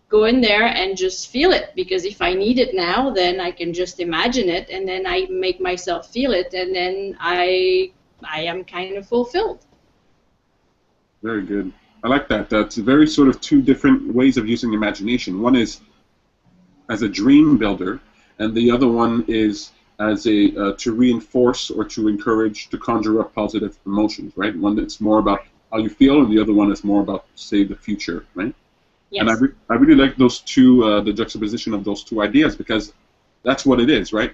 go in there and just feel it, because if I need it now, then I can just imagine it, and then I make myself feel it, and then I am kind of fulfilled. Very good. I like that. That's very sort of 2 different ways of using imagination. One is as a dream builder, and the other one is as a to reinforce or to encourage, to conjure up positive emotions, right? One that's more about how you feel, and the other one is more about, say, the future, right? Yes. And I really like those 2, the juxtaposition of those 2 ideas, because that's what it is, right?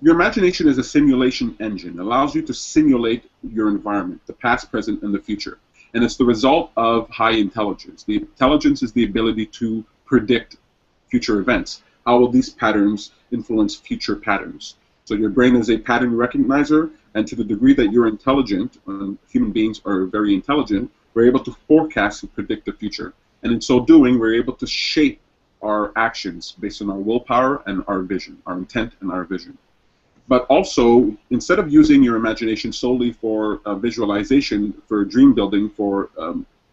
Your imagination is a simulation engine. It allows you to simulate your environment, the past, present, and the future. And it's the result of high intelligence. The intelligence is the ability to predict future events. How will these patterns influence future patterns? So your brain is a pattern recognizer, and to the degree that you're intelligent, human beings are very intelligent, we're able to forecast and predict the future. And in so doing, we're able to shape our actions based on our willpower and our vision, our intent and our vision. But also, instead of using your imagination solely for visualization, for dream building, for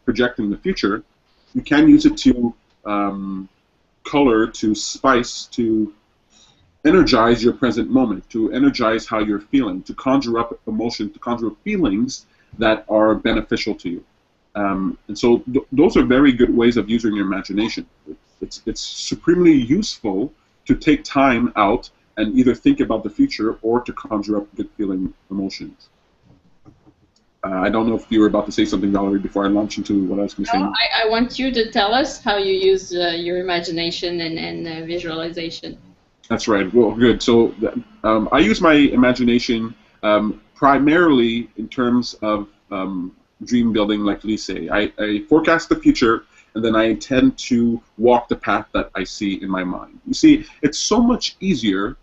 projecting the future, you can use it to color, to spice, to energize your present moment, to energize how you're feeling, to conjure up emotion, to conjure up feelings that are beneficial to you. And so those are very good ways of using your imagination. It's supremely useful to take time out and either think about the future or to conjure up good feeling emotions. I don't know if you were about to say something, Valerie, before I launch into what I was going to say. No, I want you to tell us how you use your imagination and visualization. That's right. Well, good. So I use my imagination primarily in terms of dream building, like Lise say. I forecast the future, and then I intend to walk the path that I see in my mind. You see, it's so much easier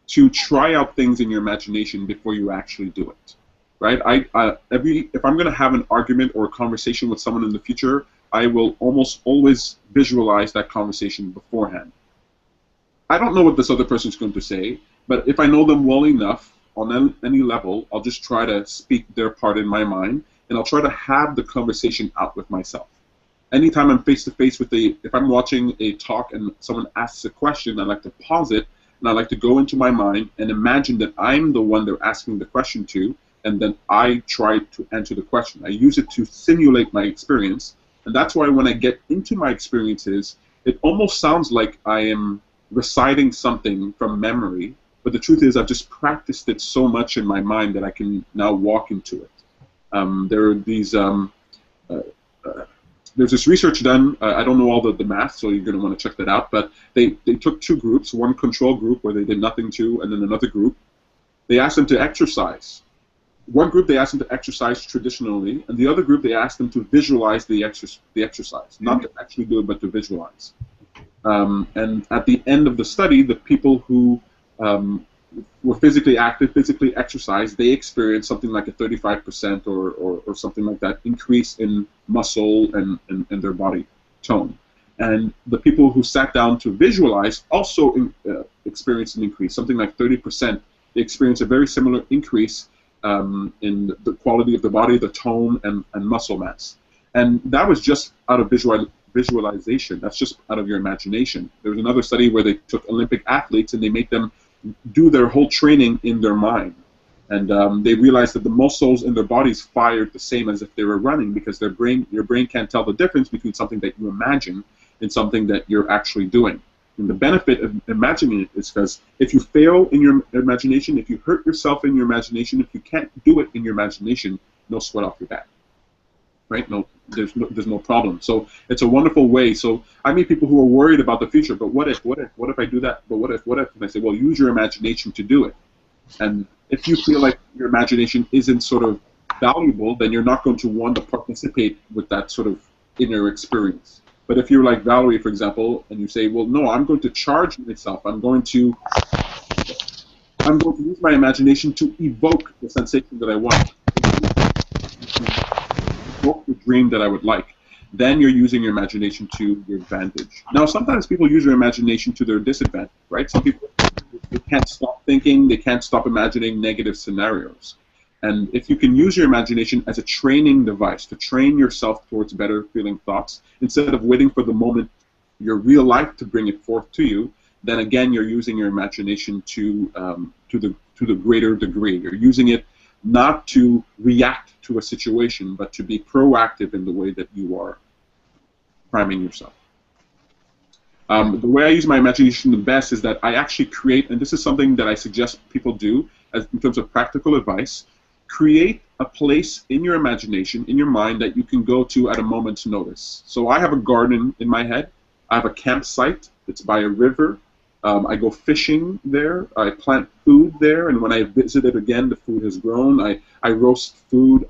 to try out things in your imagination before you actually do it. Right? If I'm going to have an argument or a conversation with someone in the future, I will almost always visualize that conversation beforehand. I don't know what this other person is going to say, but if I know them well enough on any level, I'll just try to speak their part in my mind, and I'll try to have the conversation out with myself. Anytime I'm face-to-face with if I'm watching a talk and someone asks a question, I like to pause it, and I like to go into my mind and imagine that I'm the one they're asking the question to, and then I try to answer the question. I use it to simulate my experience, and that's why when I get into my experiences, it almost sounds like I am reciting something from memory, but the truth is I've just practiced it so much in my mind that I can now walk into it. There are these there's this research done. I don't know all the math, so you're going to want to check that out. But they took two groups, one control group where they did nothing to, and then another group. They asked them to exercise. One group they asked them to exercise traditionally, and the other group they asked them to visualize the exercise, not to actually do it, but to visualize. And at the end of the study, the people who were physically active, physically exercised, they experienced something like a 35% or something like that increase in muscle and their body tone. And the people who sat down to visualize also experienced an increase, something like 30%. They experienced a very similar increase in the quality of the body, the tone, and muscle mass. And that was just out of visualization. That's just out of your imagination. There was another study where they took Olympic athletes and they made them do their whole training in their mind. And they realized that the muscles in their bodies fired the same as if they were running, because your brain can't tell the difference between something that you imagine and something that you're actually doing. And the benefit of imagining it is because if you fail in your imagination, if you hurt yourself in your imagination, if you can't do it in your imagination, no sweat off your back. Right? No, there's no problem. So it's a wonderful way. So I meet people who are worried about the future, but what if I do that? But what if? And I say, well, use your imagination to do it. And if you feel like your imagination isn't sort of valuable, then you're not going to want to participate with that sort of inner experience. But if you're like Valerie, for example, and you say, well, no, I'm going to charge myself. I'm going to use my imagination to evoke the sensation that I want. Evoke the dream that I would like. Then you're using your imagination to your advantage. Now, sometimes people use their imagination to their disadvantage, right? Some people, they can't stop thinking, they can't stop imagining negative scenarios. And if you can use your imagination as a training device to train yourself towards better feeling thoughts, instead of waiting for the moment, your real life to bring it forth to you, then again you're using your imagination to the greater degree. You're using it not to react to a situation, but to be proactive in the way that you are priming yourself. The way I use my imagination the best is that I actually create, and this is something that I suggest people do as in terms of practical advice, create a place in your imagination, in your mind, that you can go to at a moment's notice. So I have a garden in my head. I have a campsite. It's by a river. I go fishing there. I plant food there, and when I visit it again, the food has grown. I roast food.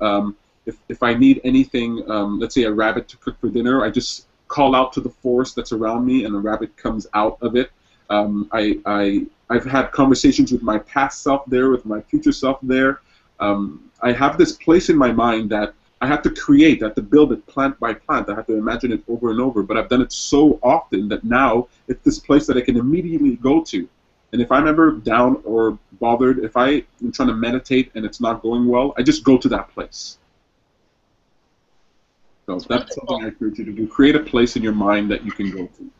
If I need anything, let's say a rabbit to cook for dinner, I just call out to the forest that's around me, and a rabbit comes out of it. I've had conversations with my past self there, with my future self there. I have this place in my mind that I have to create, I have to build it plant by plant, I have to imagine it over and over, but I've done it so often that now it's this place that I can immediately go to. And if I'm ever down or bothered, if I am trying to meditate and it's not going well, I just go to that place. So that's something I encourage you to do. Create a place in your mind that you can go to.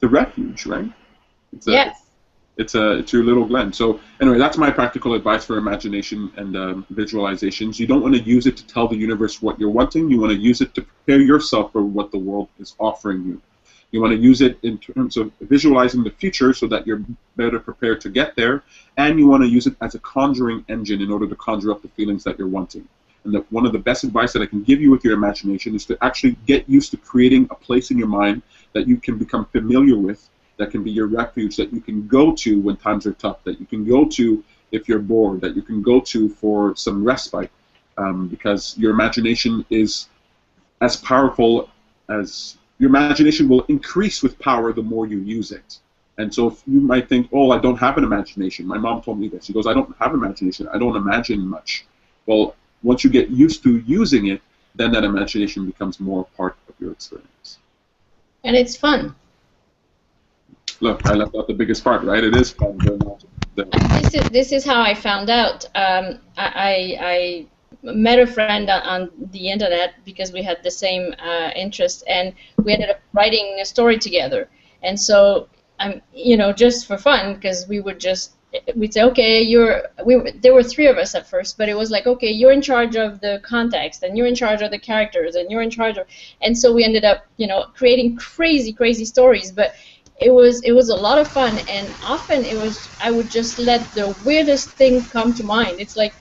The refuge, right? Yes. It's your little Glen. So anyway, that's my practical advice for imagination and visualizations. You don't want to use it to tell the universe what you're wanting. You want to use it to prepare yourself for what the world is offering you. You want to use it in terms of visualizing the future so that you're better prepared to get there, and you want to use it as a conjuring engine in order to conjure up the feelings that you're wanting. And one of the best advice that I can give you with your imagination is to actually get used to creating a place in your mind that you can become familiar with, that can be your refuge, that you can go to when times are tough, that you can go to if you're bored, that you can go to for some respite, because your imagination is as powerful as, your imagination will increase with power the more you use it. And so if you might think, oh, I don't have an imagination. My mom told me this. She goes, I don't have imagination. I don't imagine much. Well, once you get used to using it, then that imagination becomes more part of your experience. And it's fun. Look, I left out the biggest part, right? It is fun. This is how I found out. I met a friend on the internet because we had the same interest, and we ended up writing a story together. And so, you know, just for fun, because we would just we'd say, okay, there were three of us at first, but it was like, okay, you're in charge of the context, and you're in charge of the characters, and you're in charge of, and so we ended up, creating crazy stories. But it was a lot of fun, and often I would just let the weirdest thing come to mind. It's like,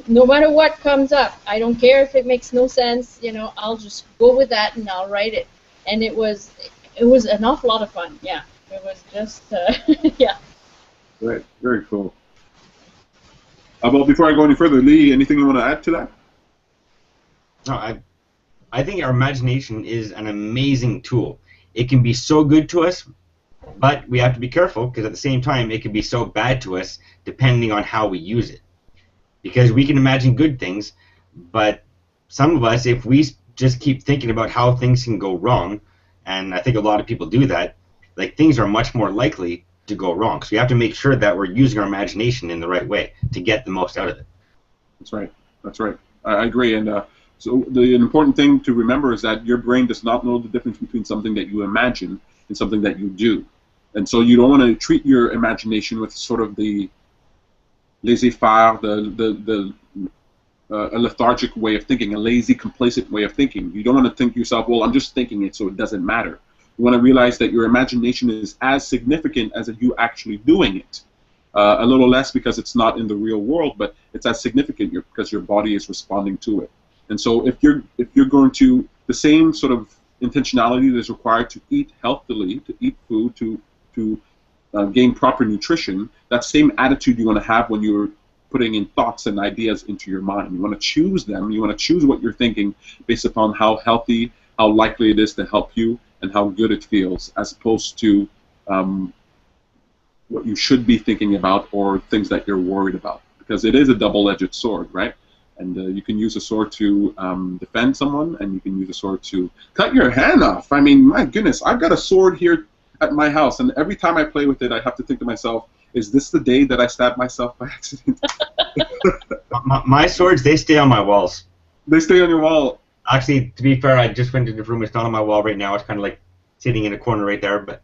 no matter what comes up, I don't care if it makes no sense, I'll just go with that and I'll write it. And it was an awful lot of fun. Yeah, it was just yeah. Right, very cool. Well, before I go any further, Lee, anything you want to add to that? No, I think our imagination is an amazing tool. It can be so good to us, but we have to be careful, because at the same time it can be so bad to us depending on how we use it. Because we can imagine good things, but some of us, if we just keep thinking about how things can go wrong, and I think a lot of people do that, like, things are much more likely to go wrong. So we have to make sure that we're using our imagination in the right way to get the most out of it. That's right. That's right. I agree. And so the important thing to remember is that your brain does not know the difference between something that you imagine and something that you do. And so you don't want to treat your imagination with sort of the laissez-faire, a lethargic way of thinking, a lazy, complacent way of thinking. You don't want to think to yourself, well, I'm just thinking it, so it doesn't matter. You want to realize that your imagination is as significant as you actually doing it. A little less because it's not in the real world, but it's as significant because your body is responding to it. And so if you're going to, the same sort of intentionality that is required to eat healthily, to eat food, to gain proper nutrition, that same attitude you want to have when you're putting in thoughts and ideas into your mind. You want to choose them. You want to choose what you're thinking based upon how healthy, how likely it is to help you, and how good it feels, as opposed to what you should be thinking about or things that you're worried about. Because it is a double-edged sword, right? And you can use a sword to defend someone, and you can use a sword to cut your hand off. I mean, my goodness, I've got a sword here at my house, and every time I play with it, I have to think to myself, is this the day that I stabbed myself by accident? my swords, they stay on my walls. They stay on your wall. Actually, to be fair, I just went to the room. It's not on my wall right now. It's kind of like sitting in a corner right there. But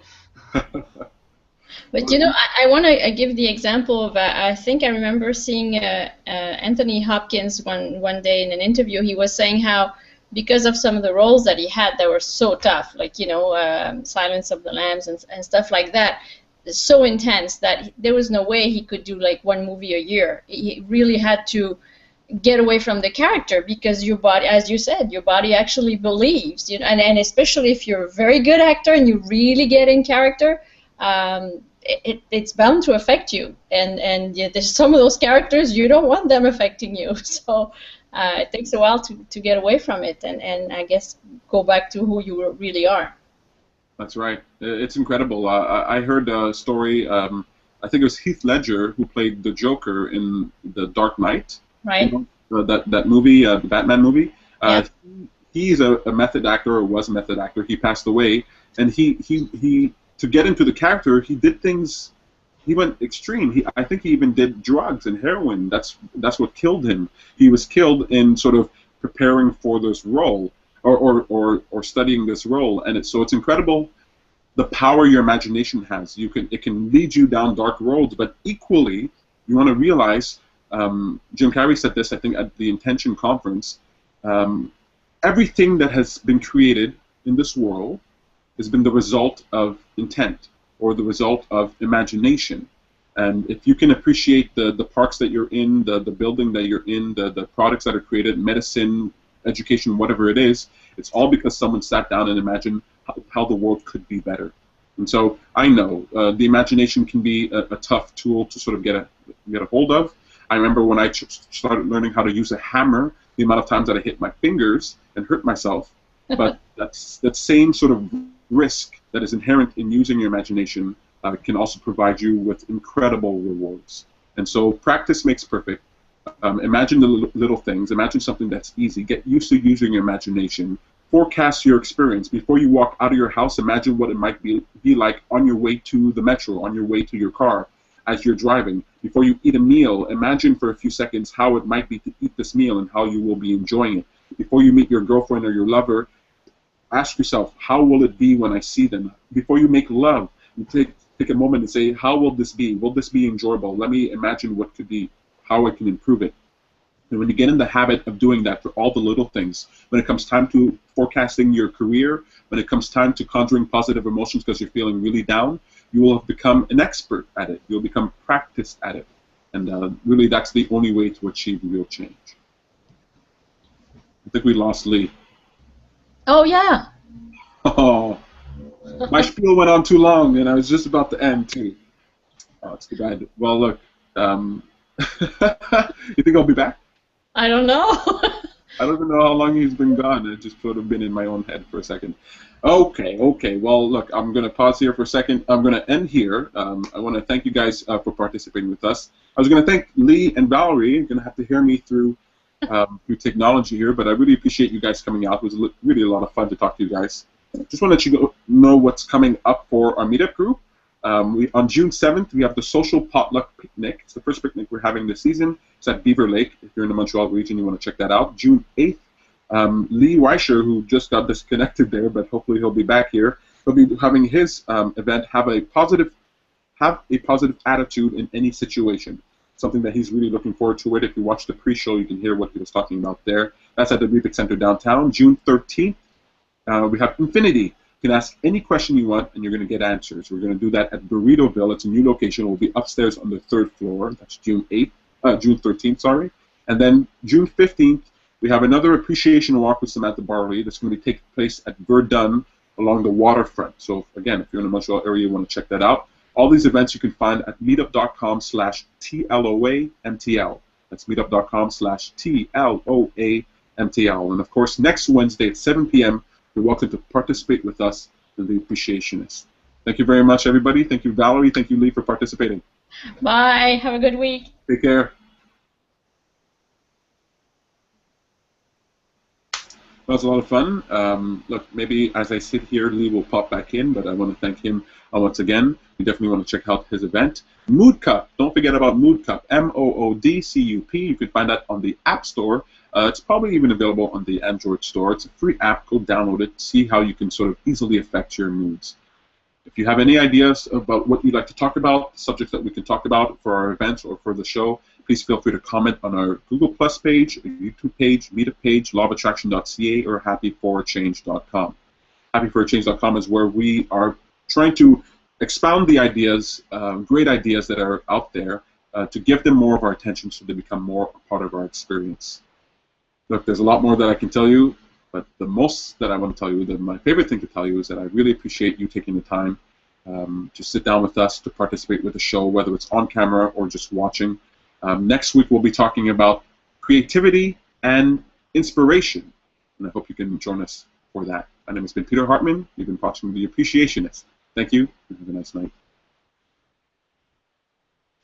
But I want to give the example of I think I remember seeing Anthony Hopkins one day in an interview. He was saying how, because of some of the roles that he had that were so tough, like Silence of the Lambs and stuff like that, so intense that there was no way he could do like one movie a year. He really had to get away from the character, because your body, as you said, your body actually believes, and especially if you're a very good actor and you really get in character, it's bound to affect you, and there's some of those characters you don't want them affecting you, so it takes a while to get away from it and I guess go back to who you really are. That's right. It's incredible. I heard a story, I think it was Heath Ledger who played the Joker in The Dark Knight. Right. That movie, the Batman movie. Yeah. He's a method actor, or was a method actor. He passed away, and he to get into the character, he did things. He went extreme. I think he even did drugs and heroin. That's what killed him. He was killed in sort of preparing for this role, or studying this role, and it's incredible the power your imagination has. It can lead you down dark roads, but equally, you want to realize. Jim Carrey said this, I think, at the Intention conference. Everything that has been created in this world has been the result of intent, or the result of imagination. And if you can appreciate the parks that you're in, the building that you're in, the products that are created, medicine, education, whatever it is, it's all because someone sat down and imagined how the world could be better. And so I know the imagination can be a tough tool to sort of get a hold of. I remember when I started learning how to use a hammer, the amount of times that I hit my fingers and hurt myself. But that same sort of risk that is inherent in using your imagination can also provide you with incredible rewards. And so practice makes perfect. Imagine the little things. Imagine something that's easy. Get used to using your imagination. Forecast your experience. Before you walk out of your house, imagine what it might be like on your way to the metro, on your way to your car, as you're driving. Before you eat a meal, imagine for a few seconds how it might be to eat this meal and how you will be enjoying it. Before you meet your girlfriend or your lover, ask yourself, how will it be when I see them? Before you make love, you take take a moment and say, how will this be? Will this be enjoyable? Let me imagine what could be, how I can improve it. And when you get in the habit of doing that for all the little things, when it comes time to forecasting your career, when it comes time to conjuring positive emotions because you're feeling really down, you will have become an expert at it. You'll become practiced at it. And really, that's the only way to achieve real change. I think we lost Lee. Oh, yeah. Oh, my spiel went on too long, and I was just about to end, too. Oh, it's too bad. Well, look, you think I'll be back? I don't know. I don't even know how long he's been gone. It just sort of been in my own head for a second. Okay. Well, look, I'm going to pause here for a second. I'm going to end here. I want to thank you guys for participating with us. I was going to thank Lee and Valerie. You're going to have to hear me through technology here, but I really appreciate you guys coming out. It was really a lot of fun to talk to you guys. Just want to let you know what's coming up for our meetup group. On June 7th, we have the Social Potluck Picnic. It's the first picnic we're having this season. It's at Beaver Lake. If you're in the Montreal region, you want to check that out. June 8th, Lee Weischer, who just got disconnected there, but hopefully he'll be back here, he'll be having his event, have a positive attitude in any situation. Something that he's really looking forward to it. If you watch the pre-show, you can hear what he was talking about there. That's at the Rubik Center downtown. June 13th, we have Infinity. You can ask any question you want, and you're going to get answers. We're going to do that at Burritoville. It's a new location. It will be upstairs on the 3rd floor. That's June 13th, sorry. And then June 15th, we have another appreciation walk with Samantha Barley that's going to be taking place at Verdun along the waterfront. So again, if you're in the Montreal area, you want to check that out. All these events you can find at meetup.com/TLOAMTL. That's meetup.com/TLOAMTL. And of course, next Wednesday at 7 p.m., you're welcome to participate with us in the Appreciationist. Thank you very much, everybody. Thank you, Valerie. Thank you, Lee, for participating. Bye. Have a good week. Take care. That was a lot of fun. Look, maybe as I sit here, Lee will pop back in, but I want to thank him once again. You definitely want to check out his event. Mood Cup. Don't forget about Mood Cup. MOODCUP. You can find that on the App Store. It's probably even available on the Android store. It's a free app. Go download it. See how you can sort of easily affect your moods. If you have any ideas about what you'd like to talk about, subjects that we can talk about for our events or for the show, please feel free to comment on our Google Plus page, YouTube page, Meetup page, lawofattraction.ca, or happyforachange.com. Happyforachange.com is where we are trying to expound the ideas, great ideas that are out there, to give them more of our attention so they become more a part of our experience. Look, there's a lot more that I can tell you, but the most that I want to tell you, my favorite thing to tell you, is that I really appreciate you taking the time to sit down with us, to participate with the show, whether it's on camera or just watching. Next week we'll be talking about creativity and inspiration, and I hope you can join us for that. My name has been Peter Hartman. You've been watching The Appreciationist. Thank you, and have a nice night.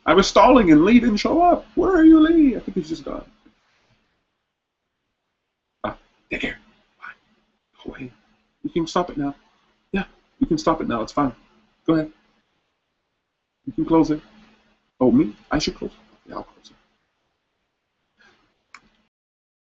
I was stalling and Lee didn't show up. Where are you, Lee? I think he's just gone. Take care. Bye. Go away. You can stop it now. Yeah, you can stop it now. It's fine. Go ahead. You can close it. Oh, me? I should close it. Yeah, I'll close it.